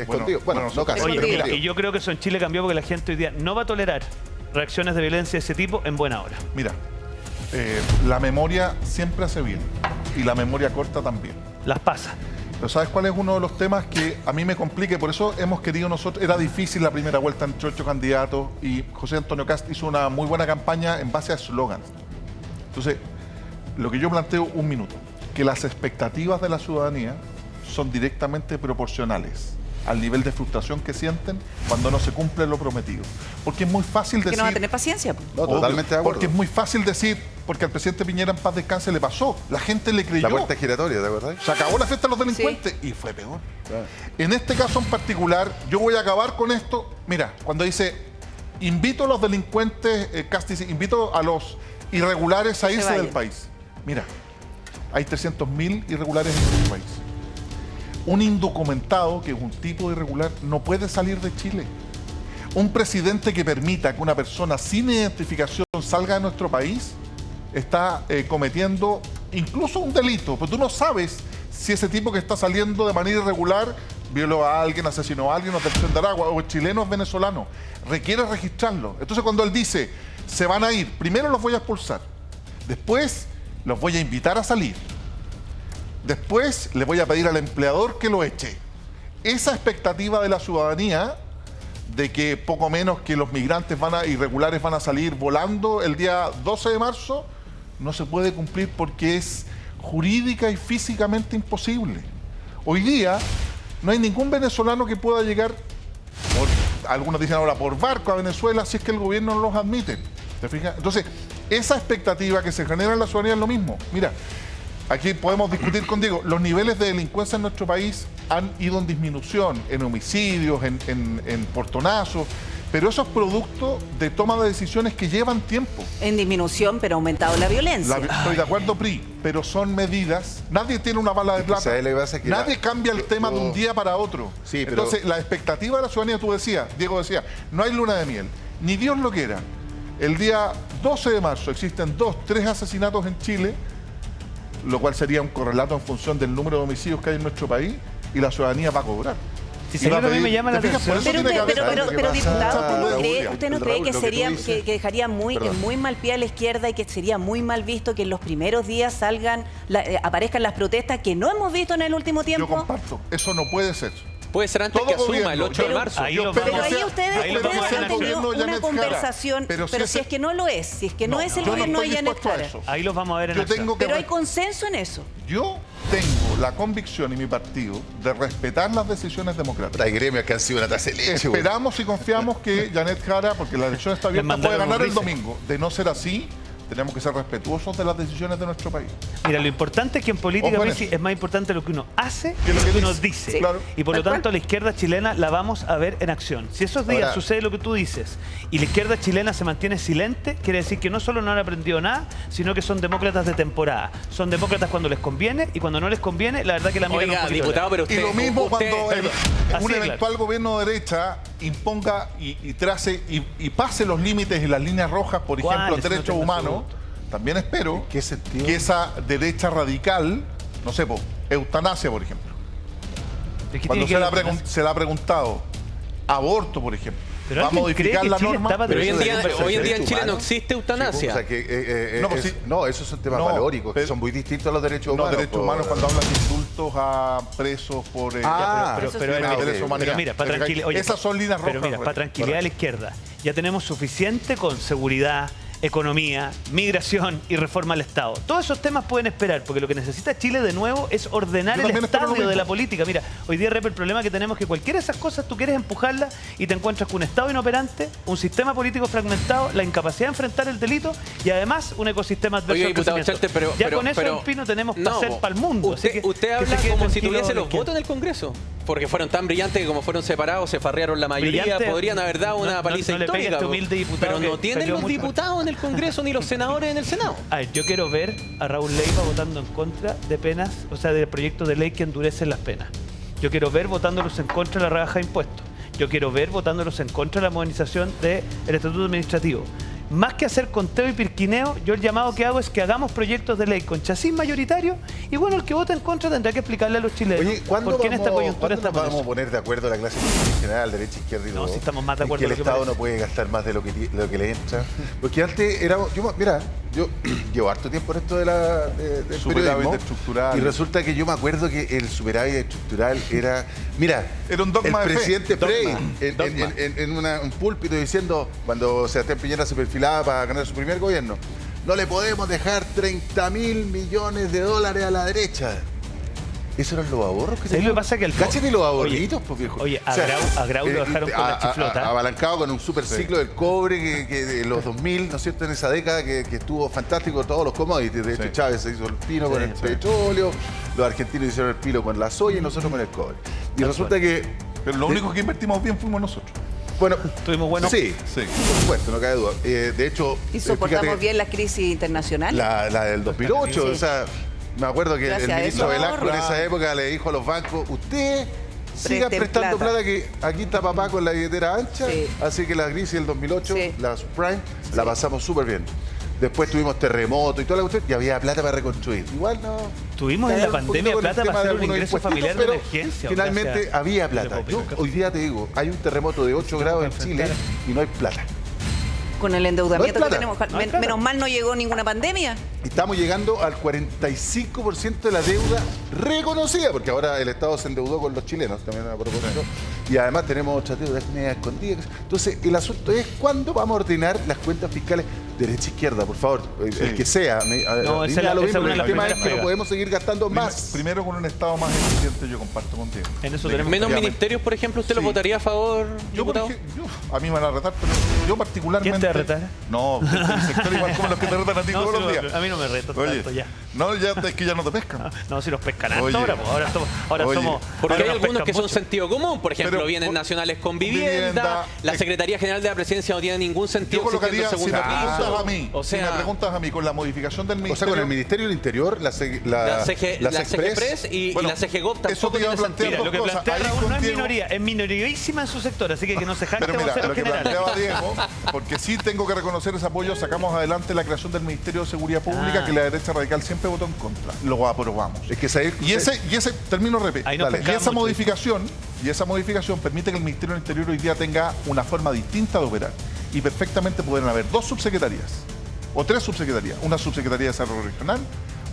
[SPEAKER 2] escondido. Bueno, no casi,
[SPEAKER 1] Oye,
[SPEAKER 2] pero
[SPEAKER 1] mira,
[SPEAKER 2] escondido.
[SPEAKER 1] y yo creo que eso en Chile cambió porque la gente hoy día no va a tolerar reacciones de violencia de ese tipo en buena hora.
[SPEAKER 3] Mira, la memoria siempre hace bien y la memoria corta también.
[SPEAKER 1] Las pasa.
[SPEAKER 3] Pero ¿sabes cuál es uno de los temas que a mí me complica? Y por eso hemos querido nosotros, era difícil la primera vuelta entre 8 candidatos y José Antonio Kast hizo una muy buena campaña en base a eslogans. Entonces, lo que yo planteo un minuto, que las expectativas de la ciudadanía son directamente proporcionales al nivel de frustración que sienten cuando no se cumple lo prometido. Porque es muy fácil
[SPEAKER 4] Que
[SPEAKER 3] decir...
[SPEAKER 4] no va a tener paciencia. Po.
[SPEAKER 2] No,
[SPEAKER 3] Obvio,
[SPEAKER 2] totalmente de acuerdo.
[SPEAKER 3] Porque es muy fácil decir, porque al presidente Piñera en paz descanse le pasó, la gente le creyó.
[SPEAKER 2] La puerta giratoria, ¿de verdad?
[SPEAKER 3] Se acabó la fiesta de los delincuentes y fue peor.
[SPEAKER 2] Claro.
[SPEAKER 3] En este caso en particular, yo voy a acabar con esto. Mira, cuando dice, invito a los delincuentes, Kast dice, invito a los irregulares a irse
[SPEAKER 4] vayan.
[SPEAKER 3] del país. Mira, hay 300.000 irregulares en este país. Un indocumentado, que es un tipo de irregular, no puede salir de Chile. Un presidente que permita que una persona sin identificación salga de nuestro país está cometiendo incluso un delito, pero tú no sabes si ese tipo que está saliendo de manera irregular violó a alguien, asesinó a alguien, o terció de Aragua, o es chileno o es venezolano. Requiere registrarlo. Entonces cuando él dice, se van a ir, primero los voy a expulsar, después los voy a invitar a salir, después le voy a pedir al empleador que lo eche. Esa expectativa de la ciudadanía de que poco menos que los migrantes irregulares van a salir volando el día 12 de marzo, no se puede cumplir porque es jurídica y físicamente imposible. Hoy día no hay ningún venezolano que pueda llegar, algunos dicen ahora, por barco a Venezuela si es que el gobierno no los admite. ¿Te fijas? Entonces, esa expectativa que se genera en la ciudadanía es lo mismo. Mira, aquí podemos discutir contigo, los niveles de delincuencia en nuestro país han ido en disminución, en homicidios, en portonazos, pero eso es producto de toma de decisiones que llevan tiempo.
[SPEAKER 4] En disminución, pero ha aumentado la violencia.
[SPEAKER 3] Estoy de acuerdo, PRI, pero son medidas. Nadie tiene una bala de plata.
[SPEAKER 2] ¿sabes lo que pasa? Que
[SPEAKER 3] Nadie cambia el tema de un día para otro.
[SPEAKER 2] Sí, pero-
[SPEAKER 3] Entonces, la expectativa de la ciudadanía, tú decías, Diego decía, no hay luna de miel. Ni Dios lo quiera. El día 12 de marzo existen 2, 3 asesinatos en Chile, lo cual sería un correlato en función del número de homicidios que hay en nuestro país, y la ciudadanía va a cobrar.
[SPEAKER 1] Sí,
[SPEAKER 3] Y
[SPEAKER 1] sí,
[SPEAKER 3] va
[SPEAKER 1] a mí me
[SPEAKER 3] pedir-
[SPEAKER 1] llama la
[SPEAKER 3] ¿te fijas? Por
[SPEAKER 1] atención.
[SPEAKER 3] eso
[SPEAKER 4] Pero,
[SPEAKER 3] tiene que
[SPEAKER 4] pero,
[SPEAKER 3] haber-
[SPEAKER 4] pero,
[SPEAKER 2] lo que
[SPEAKER 4] pero,
[SPEAKER 2] pasa,
[SPEAKER 4] diputado, ¿usted no
[SPEAKER 2] Raúl,
[SPEAKER 4] cree
[SPEAKER 2] Raúl,
[SPEAKER 4] que
[SPEAKER 2] lo que
[SPEAKER 4] sería
[SPEAKER 2] tú dices-
[SPEAKER 4] que dejaría muy,
[SPEAKER 2] Perdón.
[SPEAKER 4] muy mal pie a la izquierda y que sería muy mal visto que en los primeros días aparezcan las protestas que no hemos visto en el último
[SPEAKER 3] Yo
[SPEAKER 4] tiempo?
[SPEAKER 3] comparto, eso no puede ser.
[SPEAKER 5] Puede ser antes
[SPEAKER 3] Todo
[SPEAKER 5] que asuma
[SPEAKER 3] gobierno,
[SPEAKER 5] el 8 de
[SPEAKER 3] pero-
[SPEAKER 5] marzo.
[SPEAKER 1] ahí
[SPEAKER 3] Yo
[SPEAKER 1] lo
[SPEAKER 3] espero
[SPEAKER 1] vamos
[SPEAKER 4] Pero
[SPEAKER 3] que
[SPEAKER 4] ahí
[SPEAKER 3] sea-
[SPEAKER 4] ustedes,
[SPEAKER 1] ahí lo
[SPEAKER 3] espero
[SPEAKER 1] vamos
[SPEAKER 3] que
[SPEAKER 1] a
[SPEAKER 3] sea
[SPEAKER 4] han
[SPEAKER 3] el
[SPEAKER 4] tenido
[SPEAKER 3] gobierno de
[SPEAKER 4] una
[SPEAKER 3] Janet Jara.
[SPEAKER 4] conversación, pero si
[SPEAKER 3] ese-
[SPEAKER 4] es que no lo es, si es que no es el
[SPEAKER 3] yo
[SPEAKER 4] gobierno de
[SPEAKER 3] estoy
[SPEAKER 4] Janet
[SPEAKER 3] dispuesto a
[SPEAKER 4] Jara.
[SPEAKER 3] eso.
[SPEAKER 1] Ahí los vamos a ver en
[SPEAKER 3] Yo
[SPEAKER 1] acción.
[SPEAKER 3] tengo que
[SPEAKER 4] Pero hay consenso en eso.
[SPEAKER 3] Yo tengo la convicción y mi partido de respetar las decisiones democráticas.
[SPEAKER 2] Hay gremios que han sido una taza de leche, güey.
[SPEAKER 3] Esperamos y confiamos que Janet Jara, porque la elección está abierta,
[SPEAKER 1] mandaron
[SPEAKER 3] puede ganar
[SPEAKER 1] un
[SPEAKER 3] el
[SPEAKER 1] rice.
[SPEAKER 3] domingo. De no ser así, Tenemos que ser respetuosos de las decisiones de nuestro país.
[SPEAKER 1] Mira, lo importante es que en política
[SPEAKER 3] Ojo en
[SPEAKER 1] Messi,
[SPEAKER 3] eso.
[SPEAKER 1] es más importante lo que uno hace
[SPEAKER 3] Que lo que
[SPEAKER 1] uno
[SPEAKER 3] dice.
[SPEAKER 1] dice.
[SPEAKER 3] Sí. Claro.
[SPEAKER 1] Y por lo
[SPEAKER 4] Tal
[SPEAKER 1] tanto,
[SPEAKER 4] cual.
[SPEAKER 1] la izquierda chilena la vamos a ver en acción. Si esos días
[SPEAKER 2] Ahora-
[SPEAKER 1] sucede lo que tú dices y la izquierda chilena se mantiene silente, quiere decir que no solo no han aprendido nada, sino que son demócratas de temporada. Son demócratas cuando les conviene y cuando no les conviene, la verdad que la miran un
[SPEAKER 5] Oiga,
[SPEAKER 1] poquito
[SPEAKER 5] diputado, pero
[SPEAKER 3] Y
[SPEAKER 5] usted...
[SPEAKER 3] lo mismo
[SPEAKER 5] usted-
[SPEAKER 3] cuando
[SPEAKER 1] Así
[SPEAKER 3] un
[SPEAKER 1] de
[SPEAKER 3] eventual gobierno de derecha imponga y trace y pase los límites y las líneas rojas, por ejemplo,
[SPEAKER 1] ¿Cuáles?
[SPEAKER 3] en
[SPEAKER 1] No
[SPEAKER 3] derechos
[SPEAKER 1] tengo
[SPEAKER 3] humanos,
[SPEAKER 1] absoluto.
[SPEAKER 3] también espero
[SPEAKER 2] ¿En qué sentido?
[SPEAKER 3] que esa derecha radical, no sé, eutanasia, por ejemplo,
[SPEAKER 1] ¿De qué
[SPEAKER 3] cuando
[SPEAKER 1] tiene
[SPEAKER 3] se
[SPEAKER 1] que
[SPEAKER 3] le,
[SPEAKER 1] ver
[SPEAKER 3] ha se le ha preguntado aborto, por ejemplo,
[SPEAKER 1] Pero
[SPEAKER 3] va a
[SPEAKER 1] ¿alguien
[SPEAKER 3] modificar
[SPEAKER 1] cree que
[SPEAKER 3] la
[SPEAKER 1] Chile
[SPEAKER 3] norma.
[SPEAKER 1] estaba
[SPEAKER 5] Pero hoy en
[SPEAKER 1] Pero
[SPEAKER 5] día,
[SPEAKER 1] eso es
[SPEAKER 5] hoy en día en Chile no
[SPEAKER 2] humano.
[SPEAKER 5] existe eutanasia.
[SPEAKER 2] O sea, que,
[SPEAKER 3] No, pues sí.
[SPEAKER 2] no, esos son temas
[SPEAKER 3] No,
[SPEAKER 2] valóricos, que
[SPEAKER 3] pero-
[SPEAKER 2] son muy distintos a los derechos
[SPEAKER 3] No,
[SPEAKER 2] humanos.
[SPEAKER 3] derechos
[SPEAKER 2] por-
[SPEAKER 3] humanos cuando hablan de indultos a presos por
[SPEAKER 1] pero-
[SPEAKER 2] eso
[SPEAKER 1] pero-
[SPEAKER 2] sí,
[SPEAKER 1] pero-
[SPEAKER 2] ok,
[SPEAKER 3] derechos
[SPEAKER 2] ok.
[SPEAKER 3] humanos.
[SPEAKER 1] Pero mira, para tranquilidad, oye,
[SPEAKER 3] esas son líneas rojas.
[SPEAKER 1] pero mira, para tranquilidad de la izquierda, ya tenemos suficiente con seguridad, economía, migración y reforma al Estado. Todos esos temas pueden esperar, porque lo que necesita Chile de nuevo es ordenar
[SPEAKER 3] Yo
[SPEAKER 1] el
[SPEAKER 3] también espero lo
[SPEAKER 1] estadio de
[SPEAKER 3] mismo.
[SPEAKER 1] la política. Mira, hoy día, Rep, el problema que tenemos es que cualquiera de esas cosas tú quieres empujarlas y te encuentras con un Estado inoperante, un sistema político fragmentado, la incapacidad de enfrentar el delito y además un ecosistema adverso
[SPEAKER 5] Oiga,
[SPEAKER 1] al
[SPEAKER 5] diputado
[SPEAKER 1] crecimiento.
[SPEAKER 5] Chelte,
[SPEAKER 1] Ya con eso en Pino tenemos para hacer para el mundo.
[SPEAKER 5] Usted,
[SPEAKER 1] así que
[SPEAKER 5] usted
[SPEAKER 1] que
[SPEAKER 5] habla
[SPEAKER 1] se quede
[SPEAKER 5] como si
[SPEAKER 1] tranquilo
[SPEAKER 5] tuviese
[SPEAKER 1] la
[SPEAKER 5] los
[SPEAKER 1] izquierda.
[SPEAKER 5] votos en el Congreso. Porque fueron tan brillantes que como fueron separados, se farrearon la mayoría,
[SPEAKER 1] Brillante,
[SPEAKER 5] podrían haber dado una
[SPEAKER 1] no-
[SPEAKER 5] paliza
[SPEAKER 1] no le pegue a
[SPEAKER 5] histórica.
[SPEAKER 1] este
[SPEAKER 5] po.
[SPEAKER 1] humilde diputado
[SPEAKER 5] Pero no
[SPEAKER 1] que
[SPEAKER 5] tienen
[SPEAKER 1] peleó
[SPEAKER 5] los
[SPEAKER 1] mucho.
[SPEAKER 5] diputados en el Congreso ni los senadores en el Senado.
[SPEAKER 1] A ver, yo quiero ver a Raúl Leiva votando en contra de penas, o sea, del proyecto de ley que endurecen las penas. Yo quiero ver votándolos en contra de la rebaja de impuestos. Yo quiero ver votándolos en contra de la modernización del Estatuto Administrativo. Más que hacer conteo y pirquineo, yo el llamado que hago es que hagamos proyectos de ley con chasis mayoritario y bueno, el que vota en contra tendrá que explicarle a los chilenos
[SPEAKER 2] Oye, ¿cuándo
[SPEAKER 1] por qué en esta coyuntura
[SPEAKER 2] nos
[SPEAKER 1] estamos en
[SPEAKER 2] vamos a
[SPEAKER 1] eso.
[SPEAKER 2] poner de acuerdo la clase política en general, derecha, izquierda y
[SPEAKER 1] No,
[SPEAKER 2] todo?
[SPEAKER 1] si estamos más de
[SPEAKER 2] en
[SPEAKER 1] acuerdo
[SPEAKER 2] que el
[SPEAKER 1] de lo que
[SPEAKER 2] Estado
[SPEAKER 1] parece.
[SPEAKER 2] no puede gastar más de lo que le entra. Porque antes éramos... Mira, yo llevo harto tiempo en esto del
[SPEAKER 3] Superávit
[SPEAKER 2] periodismo
[SPEAKER 3] estructural.
[SPEAKER 2] y resulta que yo me acuerdo que el superávit estructural era... Mira,
[SPEAKER 3] Era un dogma
[SPEAKER 2] el
[SPEAKER 3] de fe.
[SPEAKER 2] presidente Frey
[SPEAKER 1] Dogma.
[SPEAKER 2] en un púlpito diciendo, cuando Sebastián Piñera se perfilaba para ganar su primer gobierno, no le podemos dejar 30.000 millones de dólares a la derecha. ¿Esos eran los ahorros que
[SPEAKER 1] ¿Sabes lo que pasa? Que el-
[SPEAKER 2] Cáchate los
[SPEAKER 1] Oye,
[SPEAKER 2] ahorritos, pues, viejo.
[SPEAKER 1] oye, a Grau lo dejaron con la chiflota.
[SPEAKER 2] Abalancado con un super ciclo del cobre que de los 2000, ¿no es cierto? En esa década que estuvo fantástico todos los commodities. De hecho,
[SPEAKER 3] Sí.
[SPEAKER 2] Chávez se hizo el pino con el
[SPEAKER 3] sí.
[SPEAKER 2] petróleo, los argentinos hicieron el pino con la soya y nosotros con el cobre. Y resulta que,
[SPEAKER 3] Pero lo único que invertimos bien fuimos nosotros.
[SPEAKER 2] bueno,
[SPEAKER 1] Tuvimos buenos-
[SPEAKER 2] Sí,
[SPEAKER 3] Sí.
[SPEAKER 2] por supuesto, no cabe duda. De hecho,
[SPEAKER 4] Y soportamos
[SPEAKER 2] fíjate,
[SPEAKER 4] bien la crisis internacional.
[SPEAKER 2] la del 2008,
[SPEAKER 4] Sí.
[SPEAKER 2] o sea, me acuerdo que
[SPEAKER 4] Gracias
[SPEAKER 2] el
[SPEAKER 4] a
[SPEAKER 2] ministro
[SPEAKER 4] eso
[SPEAKER 2] Velasco en
[SPEAKER 4] ahorra.
[SPEAKER 2] esa época le dijo a los bancos, usted siga
[SPEAKER 4] Presten
[SPEAKER 2] prestando
[SPEAKER 4] plata.
[SPEAKER 2] plata que aquí está papá con la billetera ancha,
[SPEAKER 4] Sí.
[SPEAKER 2] así que la crisis del 2008,
[SPEAKER 4] Sí.
[SPEAKER 2] la subprime, la pasamos súper bien. Después tuvimos terremoto y toda la cuestión y había plata para reconstruir. Igual no...
[SPEAKER 1] Tuvimos en la
[SPEAKER 2] un poquito
[SPEAKER 1] pandemia
[SPEAKER 2] con el
[SPEAKER 1] plata
[SPEAKER 2] tema
[SPEAKER 1] para
[SPEAKER 2] de
[SPEAKER 1] hacer un
[SPEAKER 2] algunos
[SPEAKER 1] ingreso
[SPEAKER 2] impuestitos,
[SPEAKER 1] familiar de
[SPEAKER 2] pero
[SPEAKER 1] emergencia.
[SPEAKER 2] finalmente
[SPEAKER 1] gracias
[SPEAKER 2] había
[SPEAKER 1] a
[SPEAKER 2] plata.
[SPEAKER 1] Leopoldo
[SPEAKER 2] Yo
[SPEAKER 1] Pica.
[SPEAKER 2] hoy día te digo, hay un terremoto de 8 grados en Chile y no hay plata.
[SPEAKER 4] Con el endeudamiento
[SPEAKER 2] No
[SPEAKER 4] que
[SPEAKER 2] hay
[SPEAKER 4] tenemos.
[SPEAKER 2] plata,
[SPEAKER 1] no hay plata.
[SPEAKER 4] Menos mal no llegó ninguna pandemia.
[SPEAKER 2] Estamos llegando al 45% de la deuda reconocida, porque ahora el Estado se endeudó con los chilenos, también a propósito, y además tenemos otras deudas media escondidas. Entonces, el asunto es cuándo vamos a ordenar las cuentas fiscales derecha-izquierda, por favor, el que sea.
[SPEAKER 1] No, esa es la-
[SPEAKER 2] lo
[SPEAKER 1] esa es
[SPEAKER 2] mismo,
[SPEAKER 1] una de
[SPEAKER 2] el
[SPEAKER 1] las
[SPEAKER 2] tema es
[SPEAKER 1] primeras
[SPEAKER 2] que no
[SPEAKER 1] pegas.
[SPEAKER 2] podemos seguir gastando más.
[SPEAKER 3] Primero con un Estado más eficiente, yo comparto contigo.
[SPEAKER 1] En eso
[SPEAKER 3] De-
[SPEAKER 1] tenemos-
[SPEAKER 5] Menos
[SPEAKER 3] efectivamente.
[SPEAKER 5] ministerios, por ejemplo, ¿usted los
[SPEAKER 3] Sí.
[SPEAKER 5] votaría a favor,
[SPEAKER 3] Yo, por
[SPEAKER 5] diputado?
[SPEAKER 3] ejemplo, a mí me van a retar, pero yo particularmente...
[SPEAKER 1] ¿Quién te va a retar?
[SPEAKER 3] No, el sector igual como los que te retan a ti
[SPEAKER 1] No,
[SPEAKER 3] todos
[SPEAKER 1] si
[SPEAKER 3] los
[SPEAKER 1] no,
[SPEAKER 3] días.
[SPEAKER 1] a mí no me retan
[SPEAKER 3] Oye,
[SPEAKER 1] tanto ya.
[SPEAKER 3] no, ya es que ya no te pescan.
[SPEAKER 1] No, si nos pescan harto
[SPEAKER 3] Oye.
[SPEAKER 1] ahora, pues ahora somos...
[SPEAKER 3] Oye.
[SPEAKER 5] Porque
[SPEAKER 1] ahora
[SPEAKER 5] hay
[SPEAKER 1] nos
[SPEAKER 5] algunos
[SPEAKER 1] pescan
[SPEAKER 5] que son
[SPEAKER 1] mucho.
[SPEAKER 5] sentido común, por ejemplo,
[SPEAKER 3] Pero,
[SPEAKER 5] bienes
[SPEAKER 3] por-
[SPEAKER 5] nacionales con
[SPEAKER 3] vivienda,
[SPEAKER 5] vivienda, la Secretaría General de la Presidencia no tiene ningún sentido
[SPEAKER 3] Yo colocaría,
[SPEAKER 5] existiendo
[SPEAKER 3] si me
[SPEAKER 5] el segundo
[SPEAKER 3] preguntas
[SPEAKER 5] piso.
[SPEAKER 3] a mí,
[SPEAKER 5] O sea,
[SPEAKER 3] si me preguntas a mí, con la modificación del
[SPEAKER 2] O sea,
[SPEAKER 3] ministerio...
[SPEAKER 2] con el Ministerio del Interior,
[SPEAKER 5] la CGPRES y
[SPEAKER 3] Bueno,
[SPEAKER 5] la CGGOP
[SPEAKER 3] eso
[SPEAKER 5] tampoco
[SPEAKER 3] te iba a
[SPEAKER 5] tiene
[SPEAKER 3] plantear
[SPEAKER 5] sentido.
[SPEAKER 1] Mira, lo que
[SPEAKER 3] dos cosas.
[SPEAKER 1] plantea
[SPEAKER 3] Ahí
[SPEAKER 1] Raúl no es
[SPEAKER 3] contigo-
[SPEAKER 1] minoría, es minorísima en su sector, así que no se jacte
[SPEAKER 3] Pero mira,
[SPEAKER 1] vocero
[SPEAKER 3] lo que
[SPEAKER 1] general.
[SPEAKER 3] planteaba Diego, porque sí tengo que reconocer ese apoyo, sacamos adelante la creación del Ministerio de Seguridad Pública,
[SPEAKER 1] Ah.
[SPEAKER 3] que la derecha radical siempre votó en contra. Lo aprobamos.
[SPEAKER 2] Es que ese-
[SPEAKER 3] Y ese termino
[SPEAKER 1] Ahí nos
[SPEAKER 3] y
[SPEAKER 1] pescamos
[SPEAKER 3] esa
[SPEAKER 1] mucho.
[SPEAKER 3] modificación permite que el Ministerio del Interior hoy día tenga una forma distinta de operar. Y perfectamente pueden haber dos subsecretarías, o tres subsecretarías. Una subsecretaría de Desarrollo Regional,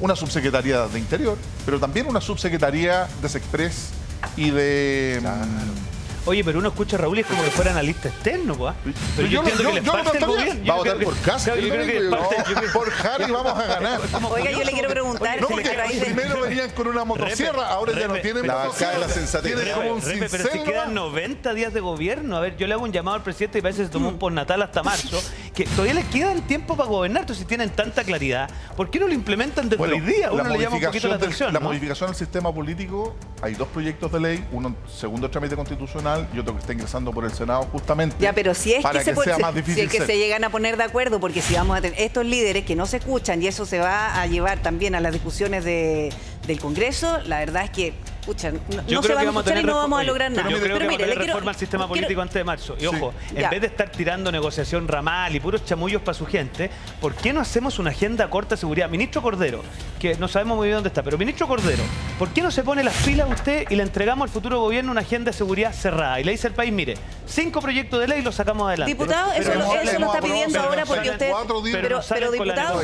[SPEAKER 3] una subsecretaría de Interior, pero también una subsecretaría de Sexpress y de...
[SPEAKER 1] Oye, pero uno escucha a Raúl y es como que fuera analista externo, pues. Pero
[SPEAKER 3] Pero
[SPEAKER 1] yo
[SPEAKER 3] yo
[SPEAKER 1] entiendo
[SPEAKER 3] no-
[SPEAKER 1] que les
[SPEAKER 3] yo no
[SPEAKER 1] parte el
[SPEAKER 3] también.
[SPEAKER 1] gobierno.
[SPEAKER 2] Va a
[SPEAKER 1] Yo
[SPEAKER 2] votar
[SPEAKER 1] creo
[SPEAKER 2] por casa,
[SPEAKER 1] Claro, yo
[SPEAKER 2] yo
[SPEAKER 1] creo que
[SPEAKER 2] también,
[SPEAKER 1] parte-
[SPEAKER 3] No,
[SPEAKER 1] yo creo-
[SPEAKER 3] por Harry vamos a ganar.
[SPEAKER 4] Oiga, yo le quiero preguntar.
[SPEAKER 3] No,
[SPEAKER 4] si
[SPEAKER 3] porque
[SPEAKER 4] a través de-
[SPEAKER 3] primero venían con una motosierra, ahora ya no
[SPEAKER 1] Repe,
[SPEAKER 3] tienen
[SPEAKER 2] la bancada
[SPEAKER 3] motosierra.
[SPEAKER 2] de la sensatez.
[SPEAKER 3] Tienen como un
[SPEAKER 1] Repe, pero si
[SPEAKER 3] cincel
[SPEAKER 1] quedan
[SPEAKER 3] nomás.
[SPEAKER 1] 90 días de gobierno, a ver, yo le hago un llamado al presidente y parece que se tomó un postnatal hasta marzo, que todavía le quedan tiempo para gobernar. Entonces, si tienen tanta claridad, ¿por qué no lo implementan desde hoy día? Uno le llama un poquito la atención,
[SPEAKER 3] La
[SPEAKER 1] ¿no?
[SPEAKER 3] modificación del sistema político, hay 2 proyectos de ley, uno en segundo trámite constitucional y otro que está ingresando por el Senado justamente.
[SPEAKER 4] Ya, pero si es
[SPEAKER 3] para
[SPEAKER 4] que,
[SPEAKER 3] sea más
[SPEAKER 4] si
[SPEAKER 3] difícil
[SPEAKER 4] es que
[SPEAKER 3] ser.
[SPEAKER 4] se llegan a poner de acuerdo, porque si vamos a tener estos líderes que no se escuchan y eso se va a llevar también a las discusiones del Congreso, la verdad es que, pucha, no se van a escuchar y no vamos a lograr nada.
[SPEAKER 1] Yo creo que vamos a
[SPEAKER 4] mire,
[SPEAKER 1] tener reforma al sistema político antes de marzo. Y ojo, en vez de estar tirando negociación ramal y puros chamullos para su gente, ¿por qué no hacemos una agenda corta de seguridad? Ministro Cordero, que no sabemos muy bien dónde está, pero ministro Cordero, ¿por qué no se pone las pilas usted y le entregamos al futuro gobierno una agenda de seguridad cerrada? Y le dice al país, mire, 5 proyectos de ley los sacamos adelante.
[SPEAKER 4] Diputado, eso lo está pidiendo ahora porque usted...
[SPEAKER 1] Pero
[SPEAKER 4] diputado,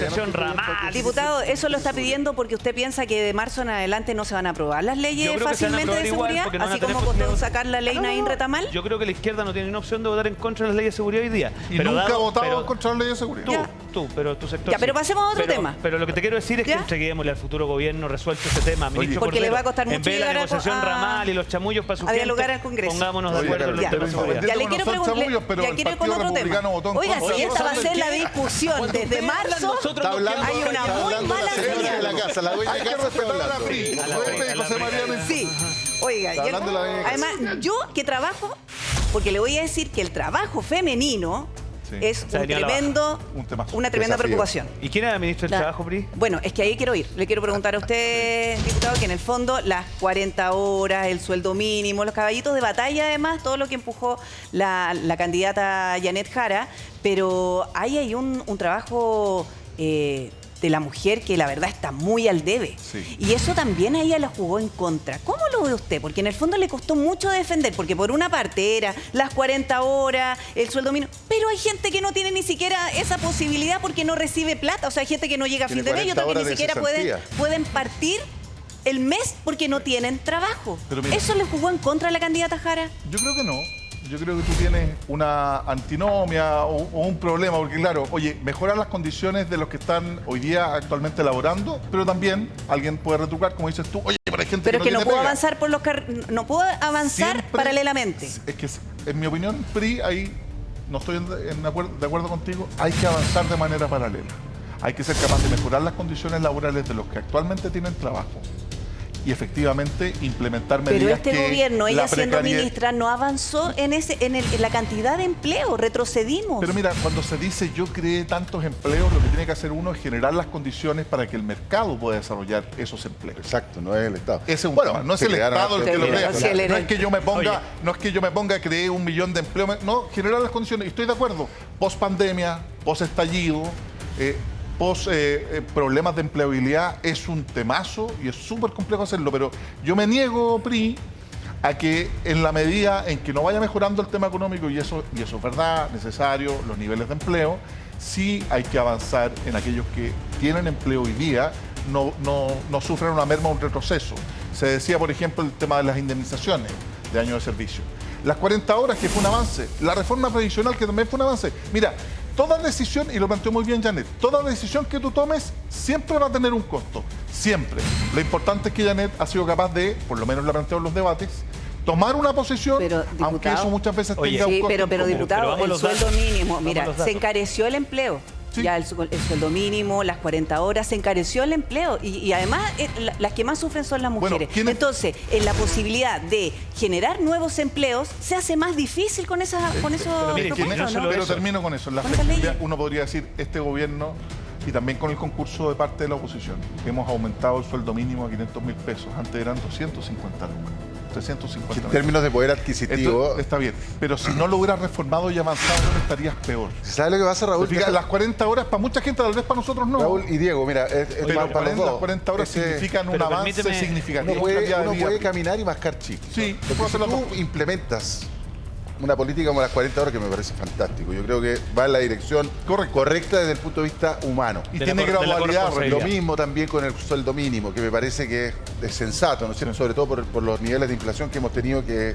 [SPEAKER 1] diputado,
[SPEAKER 4] eso lo está pidiendo porque usted piensa que de marzo en adelante no se van a aprobar las leyes fácilmente de seguridad, así como costó sacar la ley Naín Retamal.
[SPEAKER 1] Yo creo que la izquierda no tiene ni una opción de votar en contra de las leyes de seguridad hoy día.
[SPEAKER 3] Y nunca ha votado contra la ley de seguridad.
[SPEAKER 1] Pero tu sector.
[SPEAKER 4] Ya, pero
[SPEAKER 1] sí.
[SPEAKER 4] pasemos a otro tema.
[SPEAKER 1] Pero lo que te quiero decir es que entreguémosle al futuro gobierno resuelto este tema, ministro
[SPEAKER 4] porque
[SPEAKER 1] Cordero.
[SPEAKER 4] le va a costar mucho
[SPEAKER 1] en vez de la
[SPEAKER 4] llegar
[SPEAKER 1] negociación ramal y los chamullos para su gente,
[SPEAKER 4] dialogar al Congreso.
[SPEAKER 1] pongámonos de acuerdo en los temas de seguridad.
[SPEAKER 4] Ya le quiero preguntar, ya quiero ir con otro tema. Oiga, si esta va a ser la discusión desde marzo, hay una muy mala señal.
[SPEAKER 3] Hay que respetar a la PRI.
[SPEAKER 4] Sí, oiga, además yo que trabajo, porque le voy a decir que el trabajo femenino es una tremenda preocupación.
[SPEAKER 1] ¿Y quién era el ministro del Trabajo, PRI?
[SPEAKER 4] Bueno, es que ahí quiero ir. Le quiero preguntar a usted, diputado, que en el fondo las 40 horas, el sueldo mínimo, los caballitos de batalla, además, todo lo que empujó la candidata Janet Jara, pero ahí hay un trabajo de la mujer que la verdad está muy al debe. Sí. Y eso también a ella la jugó en contra. ¿Cómo lo ve usted? Porque en el fondo le costó mucho defender, porque por una parte era las 40 horas, el sueldo mínimo, pero hay gente que no tiene ni siquiera esa posibilidad porque no recibe plata. O sea, hay gente que no llega a fin de mes y otros que ni siquiera pueden partir el mes porque no tienen trabajo. Mira, ¿eso le jugó en contra a la candidata Jara?
[SPEAKER 3] Yo creo que no. Yo creo que tú tienes una antinomia o un problema, porque claro, oye, mejorar las condiciones de los que están hoy día actualmente laborando, pero también alguien puede retrucar, como dices tú, oye, pero hay gente
[SPEAKER 4] pero
[SPEAKER 3] que no
[SPEAKER 4] puedo
[SPEAKER 3] pega.
[SPEAKER 4] avanzar por no puedo avanzar siempre, paralelamente.
[SPEAKER 3] Es que, en mi opinión, PRI, ahí no estoy de acuerdo contigo, hay que avanzar de manera paralela. Hay que ser capaz de mejorar las condiciones laborales de los que actualmente tienen trabajo y efectivamente implementar medidas.
[SPEAKER 4] Pero este gobierno, ella siendo ministra, no avanzó en la cantidad de empleo, retrocedimos.
[SPEAKER 3] Pero mira, cuando se dice yo creé tantos empleos, lo que tiene que hacer uno es generar las condiciones para que el mercado pueda desarrollar esos empleos.
[SPEAKER 2] Exacto, no es el Estado.
[SPEAKER 3] Ese es un tema, no es el Estado el que lo crea. No es que yo me ponga, creé 1 millón de empleos, no, generar las condiciones. Y estoy de acuerdo, post pandemia, post estallido, problemas de empleabilidad es un temazo y es súper complejo hacerlo, pero yo me niego, PRI, a que en la medida en que no vaya mejorando el tema económico, y eso es verdad, necesario, los niveles de empleo, sí hay que avanzar en aquellos que tienen empleo hoy día, no sufren una merma o un retroceso. Se decía, por ejemplo, el tema de las indemnizaciones de años de servicio. Las 40 horas, que fue un avance. La reforma previsional, que también fue un avance. Mira, toda decisión, y lo planteó muy bien Janet, toda decisión que tú tomes siempre va a tener un costo, siempre. Lo importante es que Janet ha sido capaz de, por lo menos lo ha planteado en los debates, tomar una posición, aunque eso muchas veces tenga un costo.
[SPEAKER 4] Pero diputado, el sueldo mínimo, mira, se encareció el empleo. Sí. Ya el sueldo mínimo, las 40 horas, se encareció el empleo y además las que más sufren son las mujeres. Bueno, entonces, en la posibilidad de generar nuevos empleos se hace más difícil con esos propuestos, ¿no?
[SPEAKER 3] Pero termino con eso. En la flexibilidad, uno podría decir, este gobierno y también con el concurso de parte de la oposición, hemos aumentado el sueldo mínimo a 500.000 pesos. Antes eran 250 lucas. 350.
[SPEAKER 2] En términos de poder adquisitivo.
[SPEAKER 3] Esto está bien, pero si no lo hubieras reformado y avanzado, no estarías peor.
[SPEAKER 2] ¿Sabes lo que pasa, Raúl?
[SPEAKER 3] Las 40 horas para mucha gente, tal vez para nosotros no.
[SPEAKER 2] Raúl y Diego, mira,
[SPEAKER 3] pero para las 40 horas significan un avance significativo.
[SPEAKER 2] Uno puede caminar y mascar chicos.
[SPEAKER 3] Sí,
[SPEAKER 2] porque si tú implementas una política como las 40 horas, que me parece fantástico. Yo creo que va en la dirección correcta desde el punto de vista humano.
[SPEAKER 3] Y tiene gradualidad.
[SPEAKER 2] Lo mismo también con el sueldo mínimo, que me parece que es sensato, ¿no es cierto? Sobre todo por los niveles de inflación que hemos tenido, que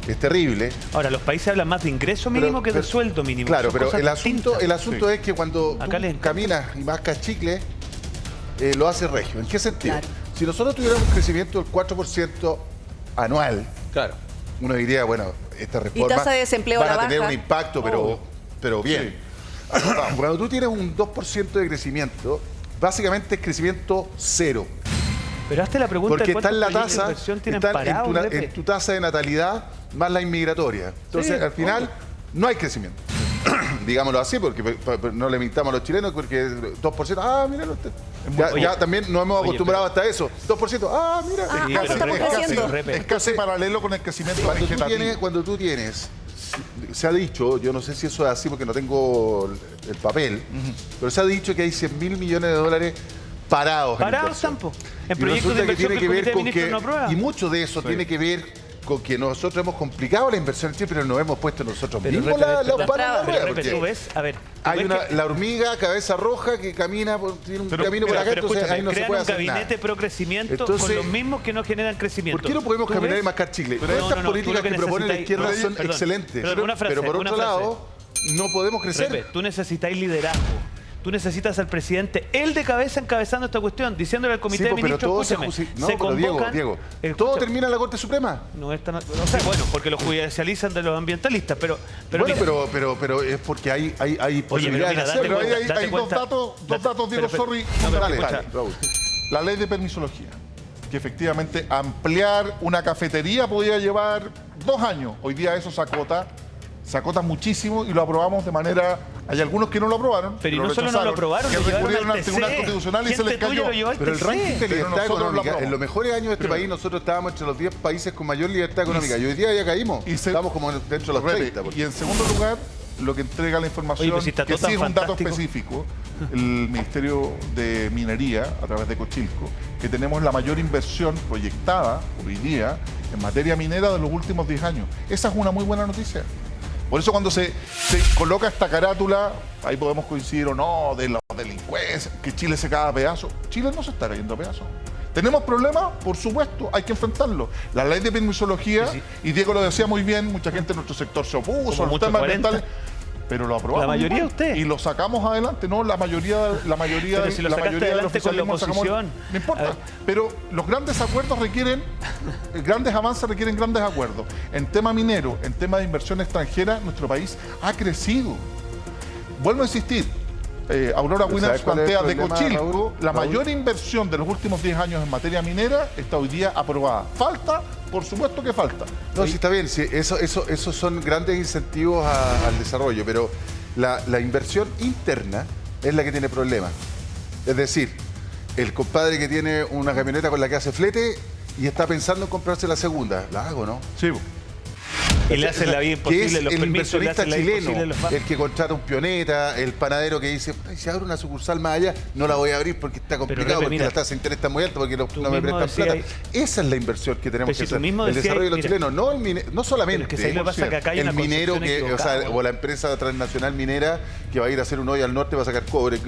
[SPEAKER 2] es terrible.
[SPEAKER 1] Ahora, los países hablan más de ingreso mínimo que de sueldo mínimo.
[SPEAKER 2] Claro, pero el asunto es que cuando tú caminas y mascas chicle, lo hace regio. ¿En qué sentido? Claro. Si nosotros tuviéramos un crecimiento del 4% anual,
[SPEAKER 5] claro,
[SPEAKER 2] uno diría, bueno, esta reforma
[SPEAKER 4] tasa de desempleo
[SPEAKER 2] van a tener un impacto, pero bien. Sí.
[SPEAKER 3] Acotado.
[SPEAKER 2] Cuando tú tienes un 2% de crecimiento, básicamente es crecimiento cero.
[SPEAKER 1] Pero hazte la pregunta
[SPEAKER 2] Porque
[SPEAKER 1] de
[SPEAKER 2] está en la
[SPEAKER 1] cuántos proyectos de
[SPEAKER 2] tasa,
[SPEAKER 1] inversión tienen
[SPEAKER 2] está
[SPEAKER 1] parados, Lepe.
[SPEAKER 2] en tu tasa de natalidad más la inmigratoria. Entonces,
[SPEAKER 1] Sí,
[SPEAKER 2] al final, no hay crecimiento. Digámoslo así, porque no le mintamos a los chilenos, porque 2%, mira usted. Ya también nos hemos acostumbrado hasta eso. 2%, mira.
[SPEAKER 1] Sí,
[SPEAKER 3] Casi-
[SPEAKER 1] pero
[SPEAKER 3] es
[SPEAKER 1] Repe,
[SPEAKER 3] casi-
[SPEAKER 1] Repe.
[SPEAKER 3] es casi paralelo con el crecimiento vegetativo.
[SPEAKER 2] Cuando tú tienes, se ha dicho, yo no sé si eso es así porque no tengo el papel, pero se ha dicho que hay 100.000 millones de dólares parados en
[SPEAKER 1] Parados
[SPEAKER 2] inversión.
[SPEAKER 1] tampo. En
[SPEAKER 2] Y
[SPEAKER 1] proyectos de
[SPEAKER 2] resulta que
[SPEAKER 1] inversión
[SPEAKER 2] tiene
[SPEAKER 1] que
[SPEAKER 2] que
[SPEAKER 1] el
[SPEAKER 2] ver
[SPEAKER 1] Comité de
[SPEAKER 2] con
[SPEAKER 1] Ministros no aprueba.
[SPEAKER 2] y mucho de eso tiene que ver con que nosotros hemos complicado la inversión en Chile, pero nos hemos puesto nosotros
[SPEAKER 1] Pero,
[SPEAKER 2] mismos
[SPEAKER 1] Repe,
[SPEAKER 2] los
[SPEAKER 1] pero,
[SPEAKER 2] palos en la
[SPEAKER 1] pero,
[SPEAKER 2] rueda,
[SPEAKER 1] Repe,
[SPEAKER 2] porque
[SPEAKER 1] tú ves, a ver, tú
[SPEAKER 2] hay
[SPEAKER 1] ves que-
[SPEAKER 2] la hormiga cabeza roja que camina, tiene un camino por
[SPEAKER 1] Pero,
[SPEAKER 2] acá, entonces
[SPEAKER 1] escúchame,
[SPEAKER 2] ahí no se
[SPEAKER 1] crean
[SPEAKER 2] puede
[SPEAKER 1] un
[SPEAKER 2] hacer
[SPEAKER 1] gabinete
[SPEAKER 2] nada.
[SPEAKER 1] pro crecimiento con
[SPEAKER 2] Entonces,
[SPEAKER 1] los mismos que no generan crecimiento.
[SPEAKER 2] ¿Por qué no podemos
[SPEAKER 1] ¿Tú
[SPEAKER 2] caminar y
[SPEAKER 1] ves?
[SPEAKER 2] mascar chicle?
[SPEAKER 1] Pero
[SPEAKER 2] Estas
[SPEAKER 1] tú
[SPEAKER 2] políticas
[SPEAKER 1] lo
[SPEAKER 2] que propone la
[SPEAKER 1] necesitáis-
[SPEAKER 2] izquierda
[SPEAKER 1] Perdón,
[SPEAKER 2] son
[SPEAKER 1] perdón,
[SPEAKER 2] excelentes.
[SPEAKER 1] perdón, una frase,
[SPEAKER 2] Pero por
[SPEAKER 1] una
[SPEAKER 2] otro
[SPEAKER 1] frase.
[SPEAKER 2] lado, no podemos crecer.
[SPEAKER 1] Repe, tú necesitáis liderazgo. Tú necesitas al presidente, él de cabeza encabezando esta cuestión, diciéndole al comité
[SPEAKER 2] Sí,
[SPEAKER 1] de
[SPEAKER 2] pero
[SPEAKER 1] ministros,
[SPEAKER 2] todo
[SPEAKER 1] escúchame,
[SPEAKER 2] no,
[SPEAKER 1] se
[SPEAKER 2] pero
[SPEAKER 1] convocan...
[SPEAKER 2] Diego,
[SPEAKER 1] escúchame,
[SPEAKER 2] todo termina en la Corte Suprema.
[SPEAKER 1] No es tan... O sea, bueno, porque lo judicializan de los ambientalistas, pero
[SPEAKER 2] Bueno,
[SPEAKER 1] mira,
[SPEAKER 2] pero es porque hay posibilidades
[SPEAKER 1] mira,
[SPEAKER 2] de
[SPEAKER 1] date
[SPEAKER 2] hacerlo.
[SPEAKER 3] Pero ahí
[SPEAKER 1] cuenta,
[SPEAKER 3] hay dos datos, Diego,
[SPEAKER 1] pero-
[SPEAKER 3] sorry,
[SPEAKER 1] no, pero
[SPEAKER 3] fundamentales.
[SPEAKER 2] Dale, Raúl.
[SPEAKER 3] La ley de permisología, que efectivamente ampliar una cafetería podía llevar 2 años. Hoy día eso se acota muchísimo y lo aprobamos de manera... Hay algunos que no lo aprobaron.
[SPEAKER 1] pero y no solo no
[SPEAKER 3] rechazaron,
[SPEAKER 1] lo aprobaron,
[SPEAKER 3] que
[SPEAKER 1] lo llevaron
[SPEAKER 3] recurrieron
[SPEAKER 1] al
[SPEAKER 3] al Tribunal
[SPEAKER 1] TC.
[SPEAKER 3] Constitucional y se les
[SPEAKER 1] Gente tuya
[SPEAKER 3] cayó.
[SPEAKER 1] lo llevó al
[SPEAKER 2] Pero el
[SPEAKER 1] TC.
[SPEAKER 2] ranking de
[SPEAKER 3] Pero
[SPEAKER 2] libertad
[SPEAKER 3] nosotros lo
[SPEAKER 2] económica,
[SPEAKER 3] aprobamos.
[SPEAKER 2] en los mejores años de este país, nosotros estábamos entre los 10 países con mayor libertad económica. Y hoy día ya caímos. Estamos como dentro de los
[SPEAKER 3] Repe,
[SPEAKER 2] 30.
[SPEAKER 3] Y en segundo lugar, lo que entrega la información,
[SPEAKER 1] Oye, pues si está
[SPEAKER 3] que
[SPEAKER 1] todo
[SPEAKER 3] sí es
[SPEAKER 1] tan
[SPEAKER 3] un dato
[SPEAKER 1] fantástico.
[SPEAKER 3] específico, el Ministerio de Minería, a través de Cochilco, que tenemos la mayor inversión proyectada hoy día en materia minera de los últimos 10 años. Esa es una muy buena noticia. Por eso cuando se coloca esta carátula, ahí podemos coincidir o no, de los delincuentes, que Chile se cae a pedazos. Chile no se está cayendo a pedazos. ¿Tenemos problemas? Por supuesto, hay que enfrentarlo. La ley de permisología, y Diego lo decía muy bien, mucha gente en nuestro sector se opuso
[SPEAKER 1] Como
[SPEAKER 3] a los
[SPEAKER 1] muchos
[SPEAKER 3] temas
[SPEAKER 1] 40.
[SPEAKER 3] ambientales, pero lo aprobamos.
[SPEAKER 1] La mayoría
[SPEAKER 3] igual.
[SPEAKER 1] usted.
[SPEAKER 3] Y lo sacamos adelante, ¿no? La mayoría
[SPEAKER 1] Pero si lo
[SPEAKER 3] la
[SPEAKER 1] sacaste
[SPEAKER 3] mayoría del
[SPEAKER 1] adelante con la
[SPEAKER 3] oficialismo lo sacamos.
[SPEAKER 1] oposición.
[SPEAKER 3] No
[SPEAKER 1] A
[SPEAKER 3] importa.
[SPEAKER 1] ver.
[SPEAKER 3] Pero los grandes acuerdos grandes avances requieren grandes acuerdos. En tema minero, en tema de inversión extranjera, nuestro país ha crecido. Vuelvo a insistir. Aurora
[SPEAKER 2] ¿Pero
[SPEAKER 3] Winners
[SPEAKER 2] sabes cuál es el
[SPEAKER 3] plantea de
[SPEAKER 2] problema,
[SPEAKER 3] Cochilco,
[SPEAKER 2] Raúl?
[SPEAKER 3] la
[SPEAKER 2] Raúl.
[SPEAKER 3] mayor inversión de los últimos 10 años en materia minera está hoy día aprobada. ¿Falta? Por supuesto que falta.
[SPEAKER 2] No, sí está bien, sí, esos son grandes incentivos al desarrollo, pero la inversión interna es la que tiene problemas. Es decir, el compadre que tiene una camioneta con la que hace flete y está pensando en comprarse la segunda, la hago, ¿no?
[SPEAKER 3] Sí.
[SPEAKER 1] Y le hacen la vida
[SPEAKER 2] Que es
[SPEAKER 1] imposible, los
[SPEAKER 2] el
[SPEAKER 1] permisos, le
[SPEAKER 2] inversionista
[SPEAKER 1] hacen la vida imposible a los
[SPEAKER 2] chileno,
[SPEAKER 1] bancos.
[SPEAKER 2] el que contrata un pioneta, el panadero que dice, "Ay, si abro una sucursal más allá, no la voy a abrir porque está complicado,
[SPEAKER 1] Repe,
[SPEAKER 2] porque
[SPEAKER 1] mira,
[SPEAKER 2] la tasa de interés está muy alta, porque
[SPEAKER 1] tú
[SPEAKER 2] no me
[SPEAKER 1] mismo
[SPEAKER 2] prestan plata".
[SPEAKER 1] decías
[SPEAKER 2] Esa es la inversión que tenemos
[SPEAKER 1] Pero
[SPEAKER 2] que
[SPEAKER 1] si tú
[SPEAKER 2] hacer.
[SPEAKER 1] mismo
[SPEAKER 2] El
[SPEAKER 1] decías,
[SPEAKER 2] desarrollo de los
[SPEAKER 1] mira,
[SPEAKER 2] chilenos, no solamente
[SPEAKER 1] pero es que ¿sabes lo que pasa? Que acá hay
[SPEAKER 2] el
[SPEAKER 1] una
[SPEAKER 2] minero
[SPEAKER 1] concepción
[SPEAKER 2] que,
[SPEAKER 1] equivocada.
[SPEAKER 2] o la empresa transnacional minera que va a ir a hacer un hoyo al norte va a sacar cobre.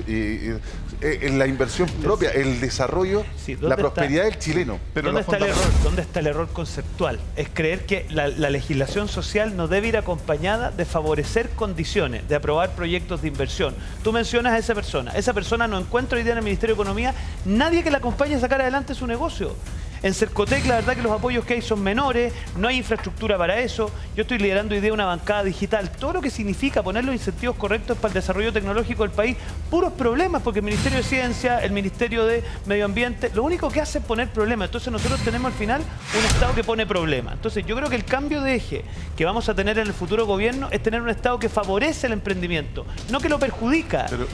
[SPEAKER 2] En la inversión propia, el desarrollo,
[SPEAKER 1] Sí, ¿dónde
[SPEAKER 2] la
[SPEAKER 1] está?
[SPEAKER 2] prosperidad del chileno.
[SPEAKER 3] Pero
[SPEAKER 1] ¿Dónde
[SPEAKER 3] los
[SPEAKER 1] está el error?
[SPEAKER 3] fundamentos-
[SPEAKER 1] ¿Dónde está el error conceptual? Es creer que la legislación social no debe ir acompañada de favorecer condiciones, de aprobar proyectos de inversión. Tú mencionas a esa persona no encuentra hoy día en el Ministerio de Economía nadie que la acompañe a sacar adelante su negocio. En Cercotec la verdad que los apoyos que hay son menores, no hay infraestructura para eso. Yo estoy liderando hoy día una bancada digital. Todo lo que significa poner los incentivos correctos para el desarrollo tecnológico del país, puros problemas, porque el Ministerio de Ciencia, el Ministerio de Medio Ambiente, lo único que hace es poner problemas. Entonces nosotros tenemos al final un Estado que pone problemas. Entonces yo creo que el cambio de eje que vamos a tener en el futuro gobierno es tener un Estado que favorece el emprendimiento, no que lo perjudica,
[SPEAKER 3] Pero-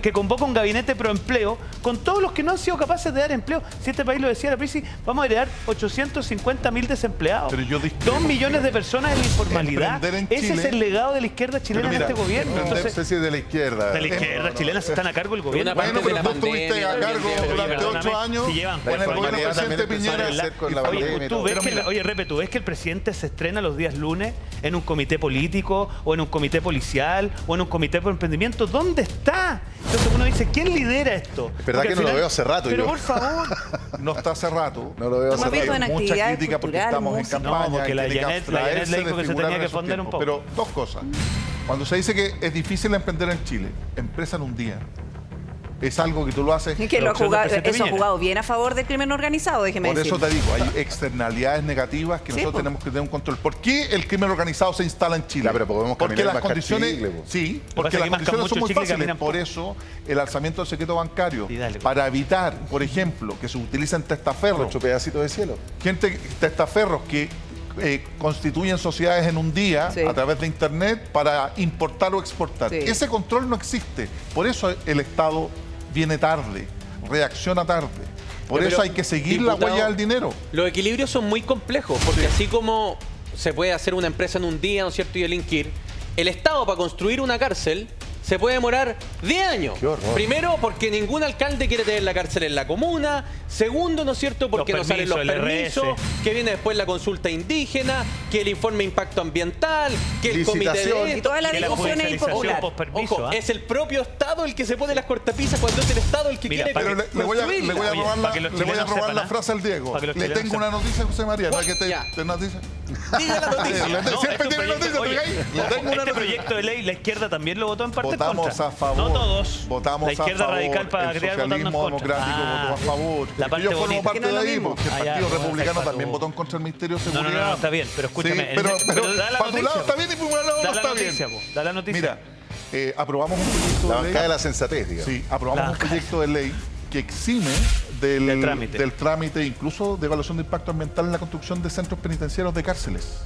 [SPEAKER 1] que convoca un gabinete proempleo con todos los que no han sido capaces de dar empleo. Si este país lo decía la crisis, vamos a heredar 850.000 desempleados.
[SPEAKER 3] Pero yo discrepo.
[SPEAKER 1] 2 millones de personas en la informalidad.
[SPEAKER 3] Emprender en
[SPEAKER 1] Ese es
[SPEAKER 3] Chile-
[SPEAKER 1] el legado de la izquierda chilena
[SPEAKER 3] Pero mira,
[SPEAKER 1] en este gobierno.
[SPEAKER 3] emprender-
[SPEAKER 2] No
[SPEAKER 1] Entonces,
[SPEAKER 2] sé si es de la izquierda.
[SPEAKER 1] de la izquierda chilena se están a cargo del gobierno.
[SPEAKER 5] Una parte
[SPEAKER 3] Bueno,
[SPEAKER 5] de
[SPEAKER 3] pero
[SPEAKER 5] la
[SPEAKER 3] tú estuviste
[SPEAKER 5] pandemia
[SPEAKER 3] a
[SPEAKER 5] también,
[SPEAKER 3] cargo
[SPEAKER 5] pero
[SPEAKER 3] durante
[SPEAKER 1] perdóname,
[SPEAKER 3] 8 años
[SPEAKER 1] si llevan
[SPEAKER 3] con el
[SPEAKER 1] cuatro
[SPEAKER 3] gobierno del
[SPEAKER 1] años,
[SPEAKER 3] presidente
[SPEAKER 2] también
[SPEAKER 3] Piñera.
[SPEAKER 2] empezaron a hacer con la
[SPEAKER 1] Oye,
[SPEAKER 2] pandemia y
[SPEAKER 1] tú
[SPEAKER 2] todo.
[SPEAKER 1] ves
[SPEAKER 3] Pero
[SPEAKER 1] que
[SPEAKER 3] mira.
[SPEAKER 1] oye, Repe, ¿tú ves que el presidente se estrena los días lunes en un comité político o en un comité policial o en un comité por emprendimiento? ¿Dónde está? Entonces uno dice, ¿quién lidera esto?
[SPEAKER 2] Es verdad
[SPEAKER 1] Porque
[SPEAKER 2] que
[SPEAKER 1] al
[SPEAKER 2] no lo
[SPEAKER 1] final-
[SPEAKER 2] veo hace rato
[SPEAKER 1] Pero
[SPEAKER 2] yo.
[SPEAKER 1] por favor.
[SPEAKER 3] No está hace rato.
[SPEAKER 2] No lo veo
[SPEAKER 4] Hemos
[SPEAKER 2] hace
[SPEAKER 4] visto
[SPEAKER 2] rato.
[SPEAKER 4] en
[SPEAKER 3] Mucha
[SPEAKER 4] actividades
[SPEAKER 3] crítica porque
[SPEAKER 4] culturales,
[SPEAKER 3] estamos en
[SPEAKER 4] música.
[SPEAKER 3] campaña.
[SPEAKER 1] No, porque
[SPEAKER 3] y
[SPEAKER 1] la
[SPEAKER 3] tiene que
[SPEAKER 1] Janet le
[SPEAKER 3] abstraerse
[SPEAKER 1] dijo
[SPEAKER 3] de
[SPEAKER 1] que se
[SPEAKER 3] figurar
[SPEAKER 1] tenía que
[SPEAKER 3] en esos
[SPEAKER 1] fonder un
[SPEAKER 3] tiempos.
[SPEAKER 1] poco.
[SPEAKER 3] Pero dos cosas. Cuando se dice que es difícil emprender en Chile, empresa en un día. es algo que tú lo haces.
[SPEAKER 4] Y que
[SPEAKER 1] La opción del presidente
[SPEAKER 4] eso ha
[SPEAKER 1] Piñera.
[SPEAKER 4] jugado bien a favor del crimen organizado, déjeme
[SPEAKER 3] Por
[SPEAKER 4] decir.
[SPEAKER 3] eso te digo, hay externalidades negativas que
[SPEAKER 4] Sí,
[SPEAKER 3] nosotros
[SPEAKER 4] po.
[SPEAKER 3] tenemos que tener un control. ¿Por qué el crimen organizado se instala en Chile?
[SPEAKER 2] Ya, pero podemos
[SPEAKER 3] porque
[SPEAKER 2] caminar y
[SPEAKER 3] las
[SPEAKER 2] mascar
[SPEAKER 3] condiciones,
[SPEAKER 2] chicle, po.
[SPEAKER 3] sí,
[SPEAKER 1] pasa
[SPEAKER 3] porque
[SPEAKER 1] es
[SPEAKER 3] las
[SPEAKER 1] que mascan
[SPEAKER 3] condiciones
[SPEAKER 1] mucho
[SPEAKER 3] son muy
[SPEAKER 1] chicle y
[SPEAKER 3] fáciles.
[SPEAKER 1] caminan
[SPEAKER 3] Por
[SPEAKER 1] poco.
[SPEAKER 3] eso el alzamiento del secreto bancario,
[SPEAKER 1] Y dale, po.
[SPEAKER 3] para evitar, por ejemplo, que se utilicen testaferros,
[SPEAKER 2] 8 pedacitos de cielo.
[SPEAKER 3] testaferros que constituyen sociedades en un día
[SPEAKER 4] Sí.
[SPEAKER 3] a través de internet para importar o exportar.
[SPEAKER 4] Sí.
[SPEAKER 3] Ese control no existe. Por eso el Estado viene tarde, reacciona tarde. Por
[SPEAKER 5] Pero,
[SPEAKER 3] eso hay que seguir la
[SPEAKER 5] diputado,
[SPEAKER 3] huella del dinero.
[SPEAKER 5] Los equilibrios son muy complejos, porque así como se puede hacer una empresa en un día, ¿no es cierto?, y delinquir, el Estado para construir una cárcel se puede demorar 10 años.
[SPEAKER 2] Qué horror.
[SPEAKER 5] Primero, porque ningún alcalde quiere tener la cárcel en la comuna. Segundo, ¿no es cierto?, porque no
[SPEAKER 1] Los
[SPEAKER 5] salen los
[SPEAKER 1] permisos, el
[SPEAKER 5] permisos,
[SPEAKER 1] RS.
[SPEAKER 5] que viene después la consulta indígena, que el informe de impacto ambiental, que el comité
[SPEAKER 2] Licitación.
[SPEAKER 5] de
[SPEAKER 4] Y
[SPEAKER 5] esto.
[SPEAKER 4] todas las
[SPEAKER 1] Que la
[SPEAKER 4] discusiones
[SPEAKER 1] judicialización
[SPEAKER 4] impopulares.
[SPEAKER 1] pospermiso,
[SPEAKER 5] Ojo,
[SPEAKER 1] ¿ah?
[SPEAKER 5] es el propio Estado el que se pone las cortapisas cuando es el Estado el que
[SPEAKER 1] Mira,
[SPEAKER 5] quiere
[SPEAKER 1] para
[SPEAKER 3] Pero le voy a
[SPEAKER 5] construirla.
[SPEAKER 3] robar
[SPEAKER 1] Oye,
[SPEAKER 3] la,
[SPEAKER 1] para que los
[SPEAKER 3] le voy a
[SPEAKER 1] chilenos
[SPEAKER 3] robar
[SPEAKER 1] sepan,
[SPEAKER 3] la
[SPEAKER 1] ¿ah?
[SPEAKER 3] frase al Diego.
[SPEAKER 1] Para que los
[SPEAKER 3] Le
[SPEAKER 1] chilenos
[SPEAKER 3] tengo una noticia, José María. ¿No es que
[SPEAKER 5] Ya.
[SPEAKER 3] te noticia?
[SPEAKER 5] Diga la noticia.
[SPEAKER 1] No,
[SPEAKER 3] Siempre
[SPEAKER 1] este
[SPEAKER 3] tiene
[SPEAKER 1] proyecto-
[SPEAKER 3] noticia,
[SPEAKER 1] oye,
[SPEAKER 3] ¿te caes? Le
[SPEAKER 1] ojo,
[SPEAKER 3] tengo una
[SPEAKER 1] este
[SPEAKER 3] noticia.
[SPEAKER 1] proyecto de ley, la izquierda también lo votó en parte en
[SPEAKER 3] Votamos
[SPEAKER 1] contra.
[SPEAKER 3] a favor.
[SPEAKER 1] No todos.
[SPEAKER 3] Votamos
[SPEAKER 1] la izquierda
[SPEAKER 3] a favor.
[SPEAKER 1] radical para
[SPEAKER 3] el
[SPEAKER 1] crear votando en
[SPEAKER 3] socialismo
[SPEAKER 1] contra.
[SPEAKER 3] democrático votó a favor.
[SPEAKER 1] La
[SPEAKER 3] Es que
[SPEAKER 1] parte
[SPEAKER 3] yo formo
[SPEAKER 1] bonita.
[SPEAKER 3] parte
[SPEAKER 4] Que no es
[SPEAKER 3] de
[SPEAKER 4] lo
[SPEAKER 3] ahí,
[SPEAKER 4] mismo.
[SPEAKER 3] porque el
[SPEAKER 1] Ah, ya,
[SPEAKER 3] Partido
[SPEAKER 1] no,
[SPEAKER 3] Republicano
[SPEAKER 1] exacto.
[SPEAKER 3] también votó en contra del Ministerio de
[SPEAKER 1] No, no,
[SPEAKER 3] Seguridad.
[SPEAKER 1] no, está bien, pero escúchame.
[SPEAKER 3] Sí, pero
[SPEAKER 1] da la
[SPEAKER 3] para tu
[SPEAKER 1] noticia,
[SPEAKER 3] lado está
[SPEAKER 1] po.
[SPEAKER 3] bien y para un lado
[SPEAKER 1] Da
[SPEAKER 3] no
[SPEAKER 1] la
[SPEAKER 3] está
[SPEAKER 1] noticia,
[SPEAKER 3] bien.
[SPEAKER 1] po, da la noticia.
[SPEAKER 3] Mira, aprobamos un proyecto
[SPEAKER 2] La
[SPEAKER 3] de ley.
[SPEAKER 2] bancada de la sensatez, digamos.
[SPEAKER 3] Sí, aprobamos
[SPEAKER 1] La-
[SPEAKER 3] un proyecto de ley que exime
[SPEAKER 1] Del trámite.
[SPEAKER 3] del trámite, incluso de evaluación de impacto ambiental en la construcción de centros penitenciarios de cárceles.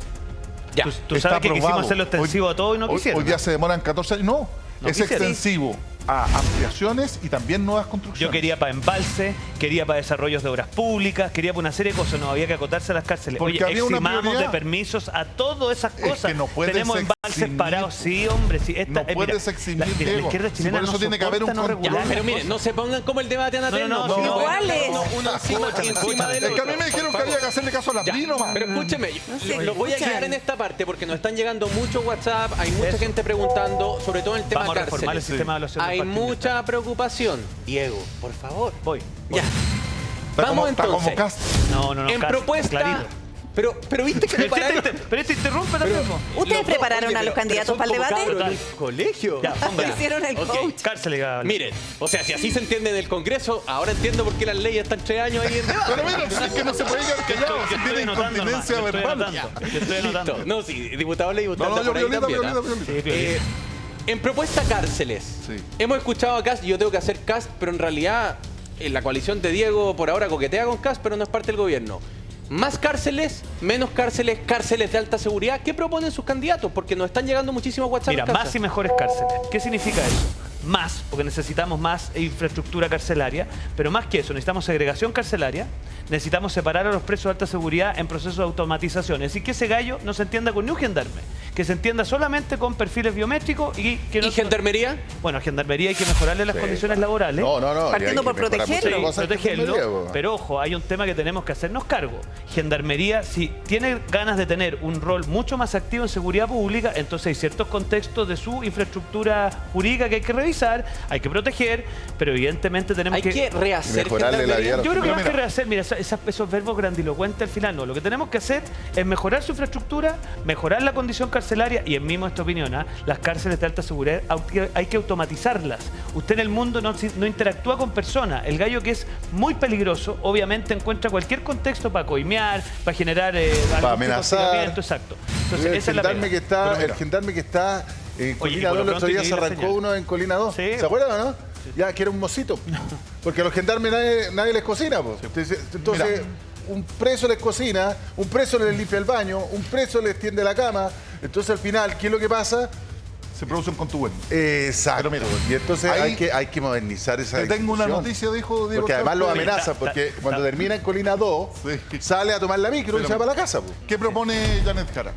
[SPEAKER 5] Ya.
[SPEAKER 1] Tú
[SPEAKER 3] Está
[SPEAKER 1] sabes que quisimos
[SPEAKER 3] aprobado.
[SPEAKER 1] hacerlo extensivo
[SPEAKER 3] Hoy-
[SPEAKER 1] a todo y no
[SPEAKER 3] hoy-
[SPEAKER 1] quisieron.
[SPEAKER 3] Hoy día se demoran 14 años. No,
[SPEAKER 1] No
[SPEAKER 3] es
[SPEAKER 1] quisieron.
[SPEAKER 3] extensivo a ampliaciones y también nuevas construcciones.
[SPEAKER 1] Yo quería para embalse, quería para desarrollos de obras públicas, quería para una serie de cosas, no había que acotarse a las cárceles.
[SPEAKER 3] Porque
[SPEAKER 1] Oye,
[SPEAKER 3] había una
[SPEAKER 1] eximamos
[SPEAKER 3] prioridad.
[SPEAKER 1] de permisos a todas esas
[SPEAKER 3] Es
[SPEAKER 1] cosas.
[SPEAKER 3] que no puedes
[SPEAKER 1] Tenemos embalses
[SPEAKER 3] eximir,
[SPEAKER 1] parados, sí, hombre. Sí,
[SPEAKER 3] No puedes eximir,
[SPEAKER 1] la
[SPEAKER 3] Diego.
[SPEAKER 1] izquierda
[SPEAKER 3] Y
[SPEAKER 1] chilena
[SPEAKER 3] por eso
[SPEAKER 1] no
[SPEAKER 3] tiene que haber un
[SPEAKER 1] soporta no
[SPEAKER 3] control.
[SPEAKER 5] Ya,
[SPEAKER 1] regular
[SPEAKER 5] pero
[SPEAKER 1] las
[SPEAKER 5] miren,
[SPEAKER 1] cosas.
[SPEAKER 5] no se pongan como el debate anaterno.
[SPEAKER 1] No,
[SPEAKER 5] porque
[SPEAKER 1] no,
[SPEAKER 5] pueden
[SPEAKER 4] iguales.
[SPEAKER 5] estar uno encima del
[SPEAKER 3] Es que a
[SPEAKER 5] otro.
[SPEAKER 3] mí me dijeron que
[SPEAKER 5] Por
[SPEAKER 3] había que
[SPEAKER 5] favor.
[SPEAKER 3] hacerle caso a las
[SPEAKER 5] Ya,
[SPEAKER 3] mí nomás.
[SPEAKER 5] pero escúcheme,
[SPEAKER 4] sé,
[SPEAKER 5] lo voy a
[SPEAKER 4] escuchan.
[SPEAKER 5] quedar en esta parte porque nos están llegando muchos WhatsApp, hay mucha gente preguntando, sobre todo en el tema
[SPEAKER 1] Vamos a reformar el
[SPEAKER 5] cárceles.
[SPEAKER 1] sistema de evaluación de
[SPEAKER 5] Hay
[SPEAKER 1] impacto
[SPEAKER 5] mucha preocupación. Diego, por favor.
[SPEAKER 1] Voy.
[SPEAKER 5] Ya.
[SPEAKER 3] Está
[SPEAKER 5] Vamos
[SPEAKER 3] como- está
[SPEAKER 5] entonces.
[SPEAKER 3] como Cast.
[SPEAKER 1] No,
[SPEAKER 5] En
[SPEAKER 1] casi,
[SPEAKER 5] propuesta.
[SPEAKER 1] clarito.
[SPEAKER 5] Pero viste que me pararon.
[SPEAKER 1] Pero este interrumpe también, po.
[SPEAKER 4] ¿Ustedes
[SPEAKER 5] Los dos,
[SPEAKER 4] prepararon
[SPEAKER 5] oye,
[SPEAKER 4] a los
[SPEAKER 5] pero
[SPEAKER 4] candidatos
[SPEAKER 5] son
[SPEAKER 4] para el
[SPEAKER 5] como
[SPEAKER 4] debate?
[SPEAKER 5] cabros
[SPEAKER 1] Total.
[SPEAKER 5] del colegio.
[SPEAKER 1] Ya, póngale.
[SPEAKER 4] Hicieron el
[SPEAKER 5] Ok.
[SPEAKER 4] coach.
[SPEAKER 1] Cárcel, ya.
[SPEAKER 5] Miren, o sea, si así se entiende en el Congreso, ahora entiendo por qué las leyes están 3 años ahí en debate.
[SPEAKER 3] Pero mira, es que no se puede quedar callado,
[SPEAKER 1] Yo
[SPEAKER 3] si
[SPEAKER 1] estoy
[SPEAKER 3] tiene
[SPEAKER 1] anotando nomás,
[SPEAKER 3] incontinencia
[SPEAKER 1] yo estoy
[SPEAKER 3] verbal.
[SPEAKER 1] anotando. Yo estoy anotando.
[SPEAKER 5] Listo. No, sí, diputado ley, usted
[SPEAKER 3] No,
[SPEAKER 5] anda
[SPEAKER 3] yo
[SPEAKER 5] por ahí
[SPEAKER 3] violeta,
[SPEAKER 5] también,
[SPEAKER 3] violeta,
[SPEAKER 5] ¿ah?
[SPEAKER 3] violeta.
[SPEAKER 1] Sí, Violeta.
[SPEAKER 5] En propuesta cárceles,
[SPEAKER 3] Sí.
[SPEAKER 5] hemos escuchado a Kast, yo tengo que hacer Kast, pero en realidad la coalición de Diego por ahora coquetea con Kast, pero no es parte del gobierno. Más cárceles, menos cárceles, cárceles de alta seguridad. ¿Qué proponen sus candidatos? Porque nos están llegando muchísimos WhatsApp.
[SPEAKER 1] Mira,
[SPEAKER 5] en casa.
[SPEAKER 1] más y mejores cárceles. ¿Qué significa eso? Más, porque necesitamos más infraestructura carcelaria, pero más que eso, necesitamos segregación carcelaria, necesitamos separar a los presos de alta seguridad en proceso de automatización. Es decir, que ese gallo no se entienda con ni un gendarme, que se entienda solamente con perfiles biométricos y que no...
[SPEAKER 5] ¿Y gendarmería?
[SPEAKER 1] Bueno, a gendarmería hay que mejorarle las
[SPEAKER 2] Sí.
[SPEAKER 1] condiciones laborales.
[SPEAKER 2] No.
[SPEAKER 4] Partiendo
[SPEAKER 2] y hay que
[SPEAKER 4] por
[SPEAKER 2] mejorar
[SPEAKER 4] protegerlo.
[SPEAKER 2] muchas cosas en
[SPEAKER 1] Protegerlo,
[SPEAKER 2] Gendarmería, po.
[SPEAKER 1] pero ojo, hay un tema que tenemos que hacernos cargo. Gendarmería, si tiene ganas de tener un rol mucho más activo en seguridad pública, entonces hay ciertos contextos de su infraestructura jurídica que hay que revisar, hay que proteger, pero evidentemente tenemos
[SPEAKER 5] Hay que rehacer
[SPEAKER 2] Mejorarle la vida a los
[SPEAKER 1] Yo creo que
[SPEAKER 3] Pero
[SPEAKER 1] más que
[SPEAKER 3] mira.
[SPEAKER 1] rehacer, mira, esos verbos grandilocuentes al final no. Lo que tenemos que hacer es mejorar su infraestructura, mejorar la condición carcelaria y en mí, esta opinión, las cárceles de alta seguridad hay que automatizarlas. Usted en el mundo no interactúa con personas. El gallo que es muy peligroso, obviamente encuentra cualquier contexto para coimear, para generar algún tipo de
[SPEAKER 2] amenazar.
[SPEAKER 1] hostigamiento, exacto. Entonces,
[SPEAKER 2] El
[SPEAKER 1] esa es la
[SPEAKER 2] gendarme
[SPEAKER 1] pega.
[SPEAKER 2] que está,
[SPEAKER 3] Pero mira.
[SPEAKER 2] el gendarme que está en Colina
[SPEAKER 1] por
[SPEAKER 2] 2,
[SPEAKER 1] lo
[SPEAKER 2] el otro
[SPEAKER 1] pronto
[SPEAKER 2] día
[SPEAKER 1] hay que
[SPEAKER 2] se
[SPEAKER 1] ir la
[SPEAKER 2] arrancó
[SPEAKER 1] señal.
[SPEAKER 2] uno en Colina 2.
[SPEAKER 1] Sí.
[SPEAKER 2] ¿Se acuerdan o no? Ya, que era un mocito. Porque a los gendarmes nadie les cocina, pues. Entonces, un preso les cocina, un preso les limpia el baño, un preso les tiende la cama. Entonces, al final, ¿qué es lo que pasa?
[SPEAKER 3] Se produce un contubernio.
[SPEAKER 2] Exacto.
[SPEAKER 3] Pero mira,
[SPEAKER 2] Y entonces
[SPEAKER 3] ahí
[SPEAKER 2] hay que modernizar esa
[SPEAKER 3] Te tengo una
[SPEAKER 2] institución.
[SPEAKER 3] noticia, dijo Diego.
[SPEAKER 2] Porque además los
[SPEAKER 3] Charco.
[SPEAKER 2] amenaza, porque cuando termina en Colina 2,
[SPEAKER 3] Sí.
[SPEAKER 2] sale a tomar la micro y
[SPEAKER 3] Pero
[SPEAKER 2] se va para la casa, pues.
[SPEAKER 3] ¿Qué propone Janet Jara?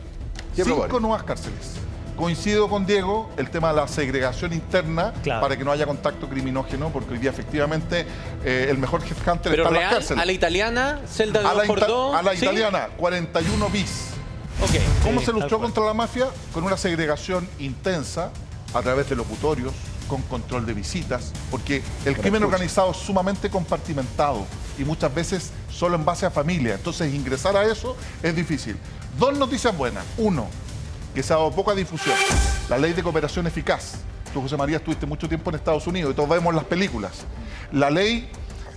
[SPEAKER 2] ¿Qué
[SPEAKER 3] 5
[SPEAKER 2] propone?
[SPEAKER 3] nuevas cárceles. Coincido con Diego, el tema de la segregación interna
[SPEAKER 1] Claro.
[SPEAKER 3] para que no haya contacto criminógeno, porque hoy día efectivamente el mejor headhunter
[SPEAKER 5] Pero
[SPEAKER 3] está en las
[SPEAKER 5] real,
[SPEAKER 3] cárceles.
[SPEAKER 5] a la italiana, celda de
[SPEAKER 3] A la
[SPEAKER 5] 2 por 2.
[SPEAKER 3] a la italiana, 41 bis.
[SPEAKER 5] Ok.
[SPEAKER 3] ¿Cómo
[SPEAKER 1] Sí,
[SPEAKER 3] se
[SPEAKER 1] tal
[SPEAKER 3] luchó
[SPEAKER 1] cual.
[SPEAKER 3] contra la mafia? Con una segregación intensa a través de locutorios, con control de visitas, porque el crimen organizado es sumamente compartimentado y muchas veces solo en base a familia. Entonces ingresar a eso es difícil. 2 noticias buenas. 1, que se ha dado poca difusión. La ley de cooperación eficaz. Tú, José María, estuviste mucho tiempo en Estados Unidos y todos vemos las películas. La ley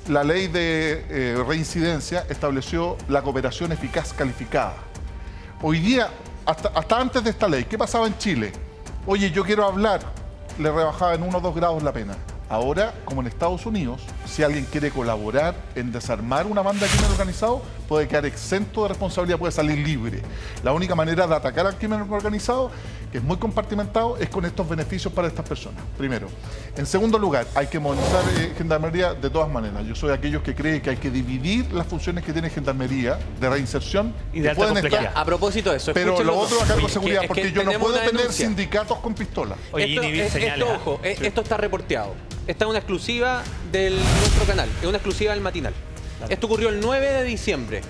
[SPEAKER 3] de reincidencia estableció la cooperación eficaz calificada. Hoy día, hasta antes de esta ley, ¿qué pasaba en Chile? Oye, yo quiero hablar, le rebajaban 1 o 2 grados la pena. Ahora, como en Estados Unidos, si alguien quiere colaborar en desarmar una banda de crimen organizado, puede quedar exento de responsabilidad, puede salir libre. La única manera de atacar al crimen organizado, que es muy compartimentado, es con estos beneficios para estas personas, primero. En segundo lugar, hay que modernizar Gendarmería de todas maneras. Yo soy de aquellos que creen que hay que dividir las funciones que tiene Gendarmería de reinserción,
[SPEAKER 1] Y de
[SPEAKER 3] que
[SPEAKER 1] alta
[SPEAKER 3] pueden
[SPEAKER 1] complejidad.
[SPEAKER 3] estar,
[SPEAKER 5] A propósito de eso,
[SPEAKER 3] pero
[SPEAKER 5] escúchenlo
[SPEAKER 3] lo
[SPEAKER 5] dos.
[SPEAKER 3] otro a cargo de
[SPEAKER 5] Oye,
[SPEAKER 3] seguridad,
[SPEAKER 5] es que
[SPEAKER 3] porque yo no
[SPEAKER 5] tenemos
[SPEAKER 3] puedo
[SPEAKER 5] una
[SPEAKER 3] tener
[SPEAKER 5] denuncia.
[SPEAKER 3] sindicatos con pistolas.
[SPEAKER 1] Oye, y ni bien señales, ¿ah?
[SPEAKER 5] Ojo, esto está reporteado. Esta es una exclusiva de nuestro canal, es una exclusiva del matinal. Esto ocurrió el 9 de diciembre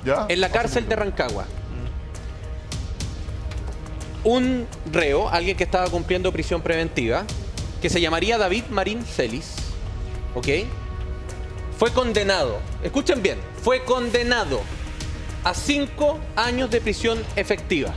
[SPEAKER 3] ¿Ya?
[SPEAKER 5] en la cárcel de Rancagua. Un reo, alguien que estaba cumpliendo prisión preventiva, que se llamaría David Marín Celis, ¿ok? Fue condenado, escuchen bien, fue condenado a 5 años de prisión efectiva.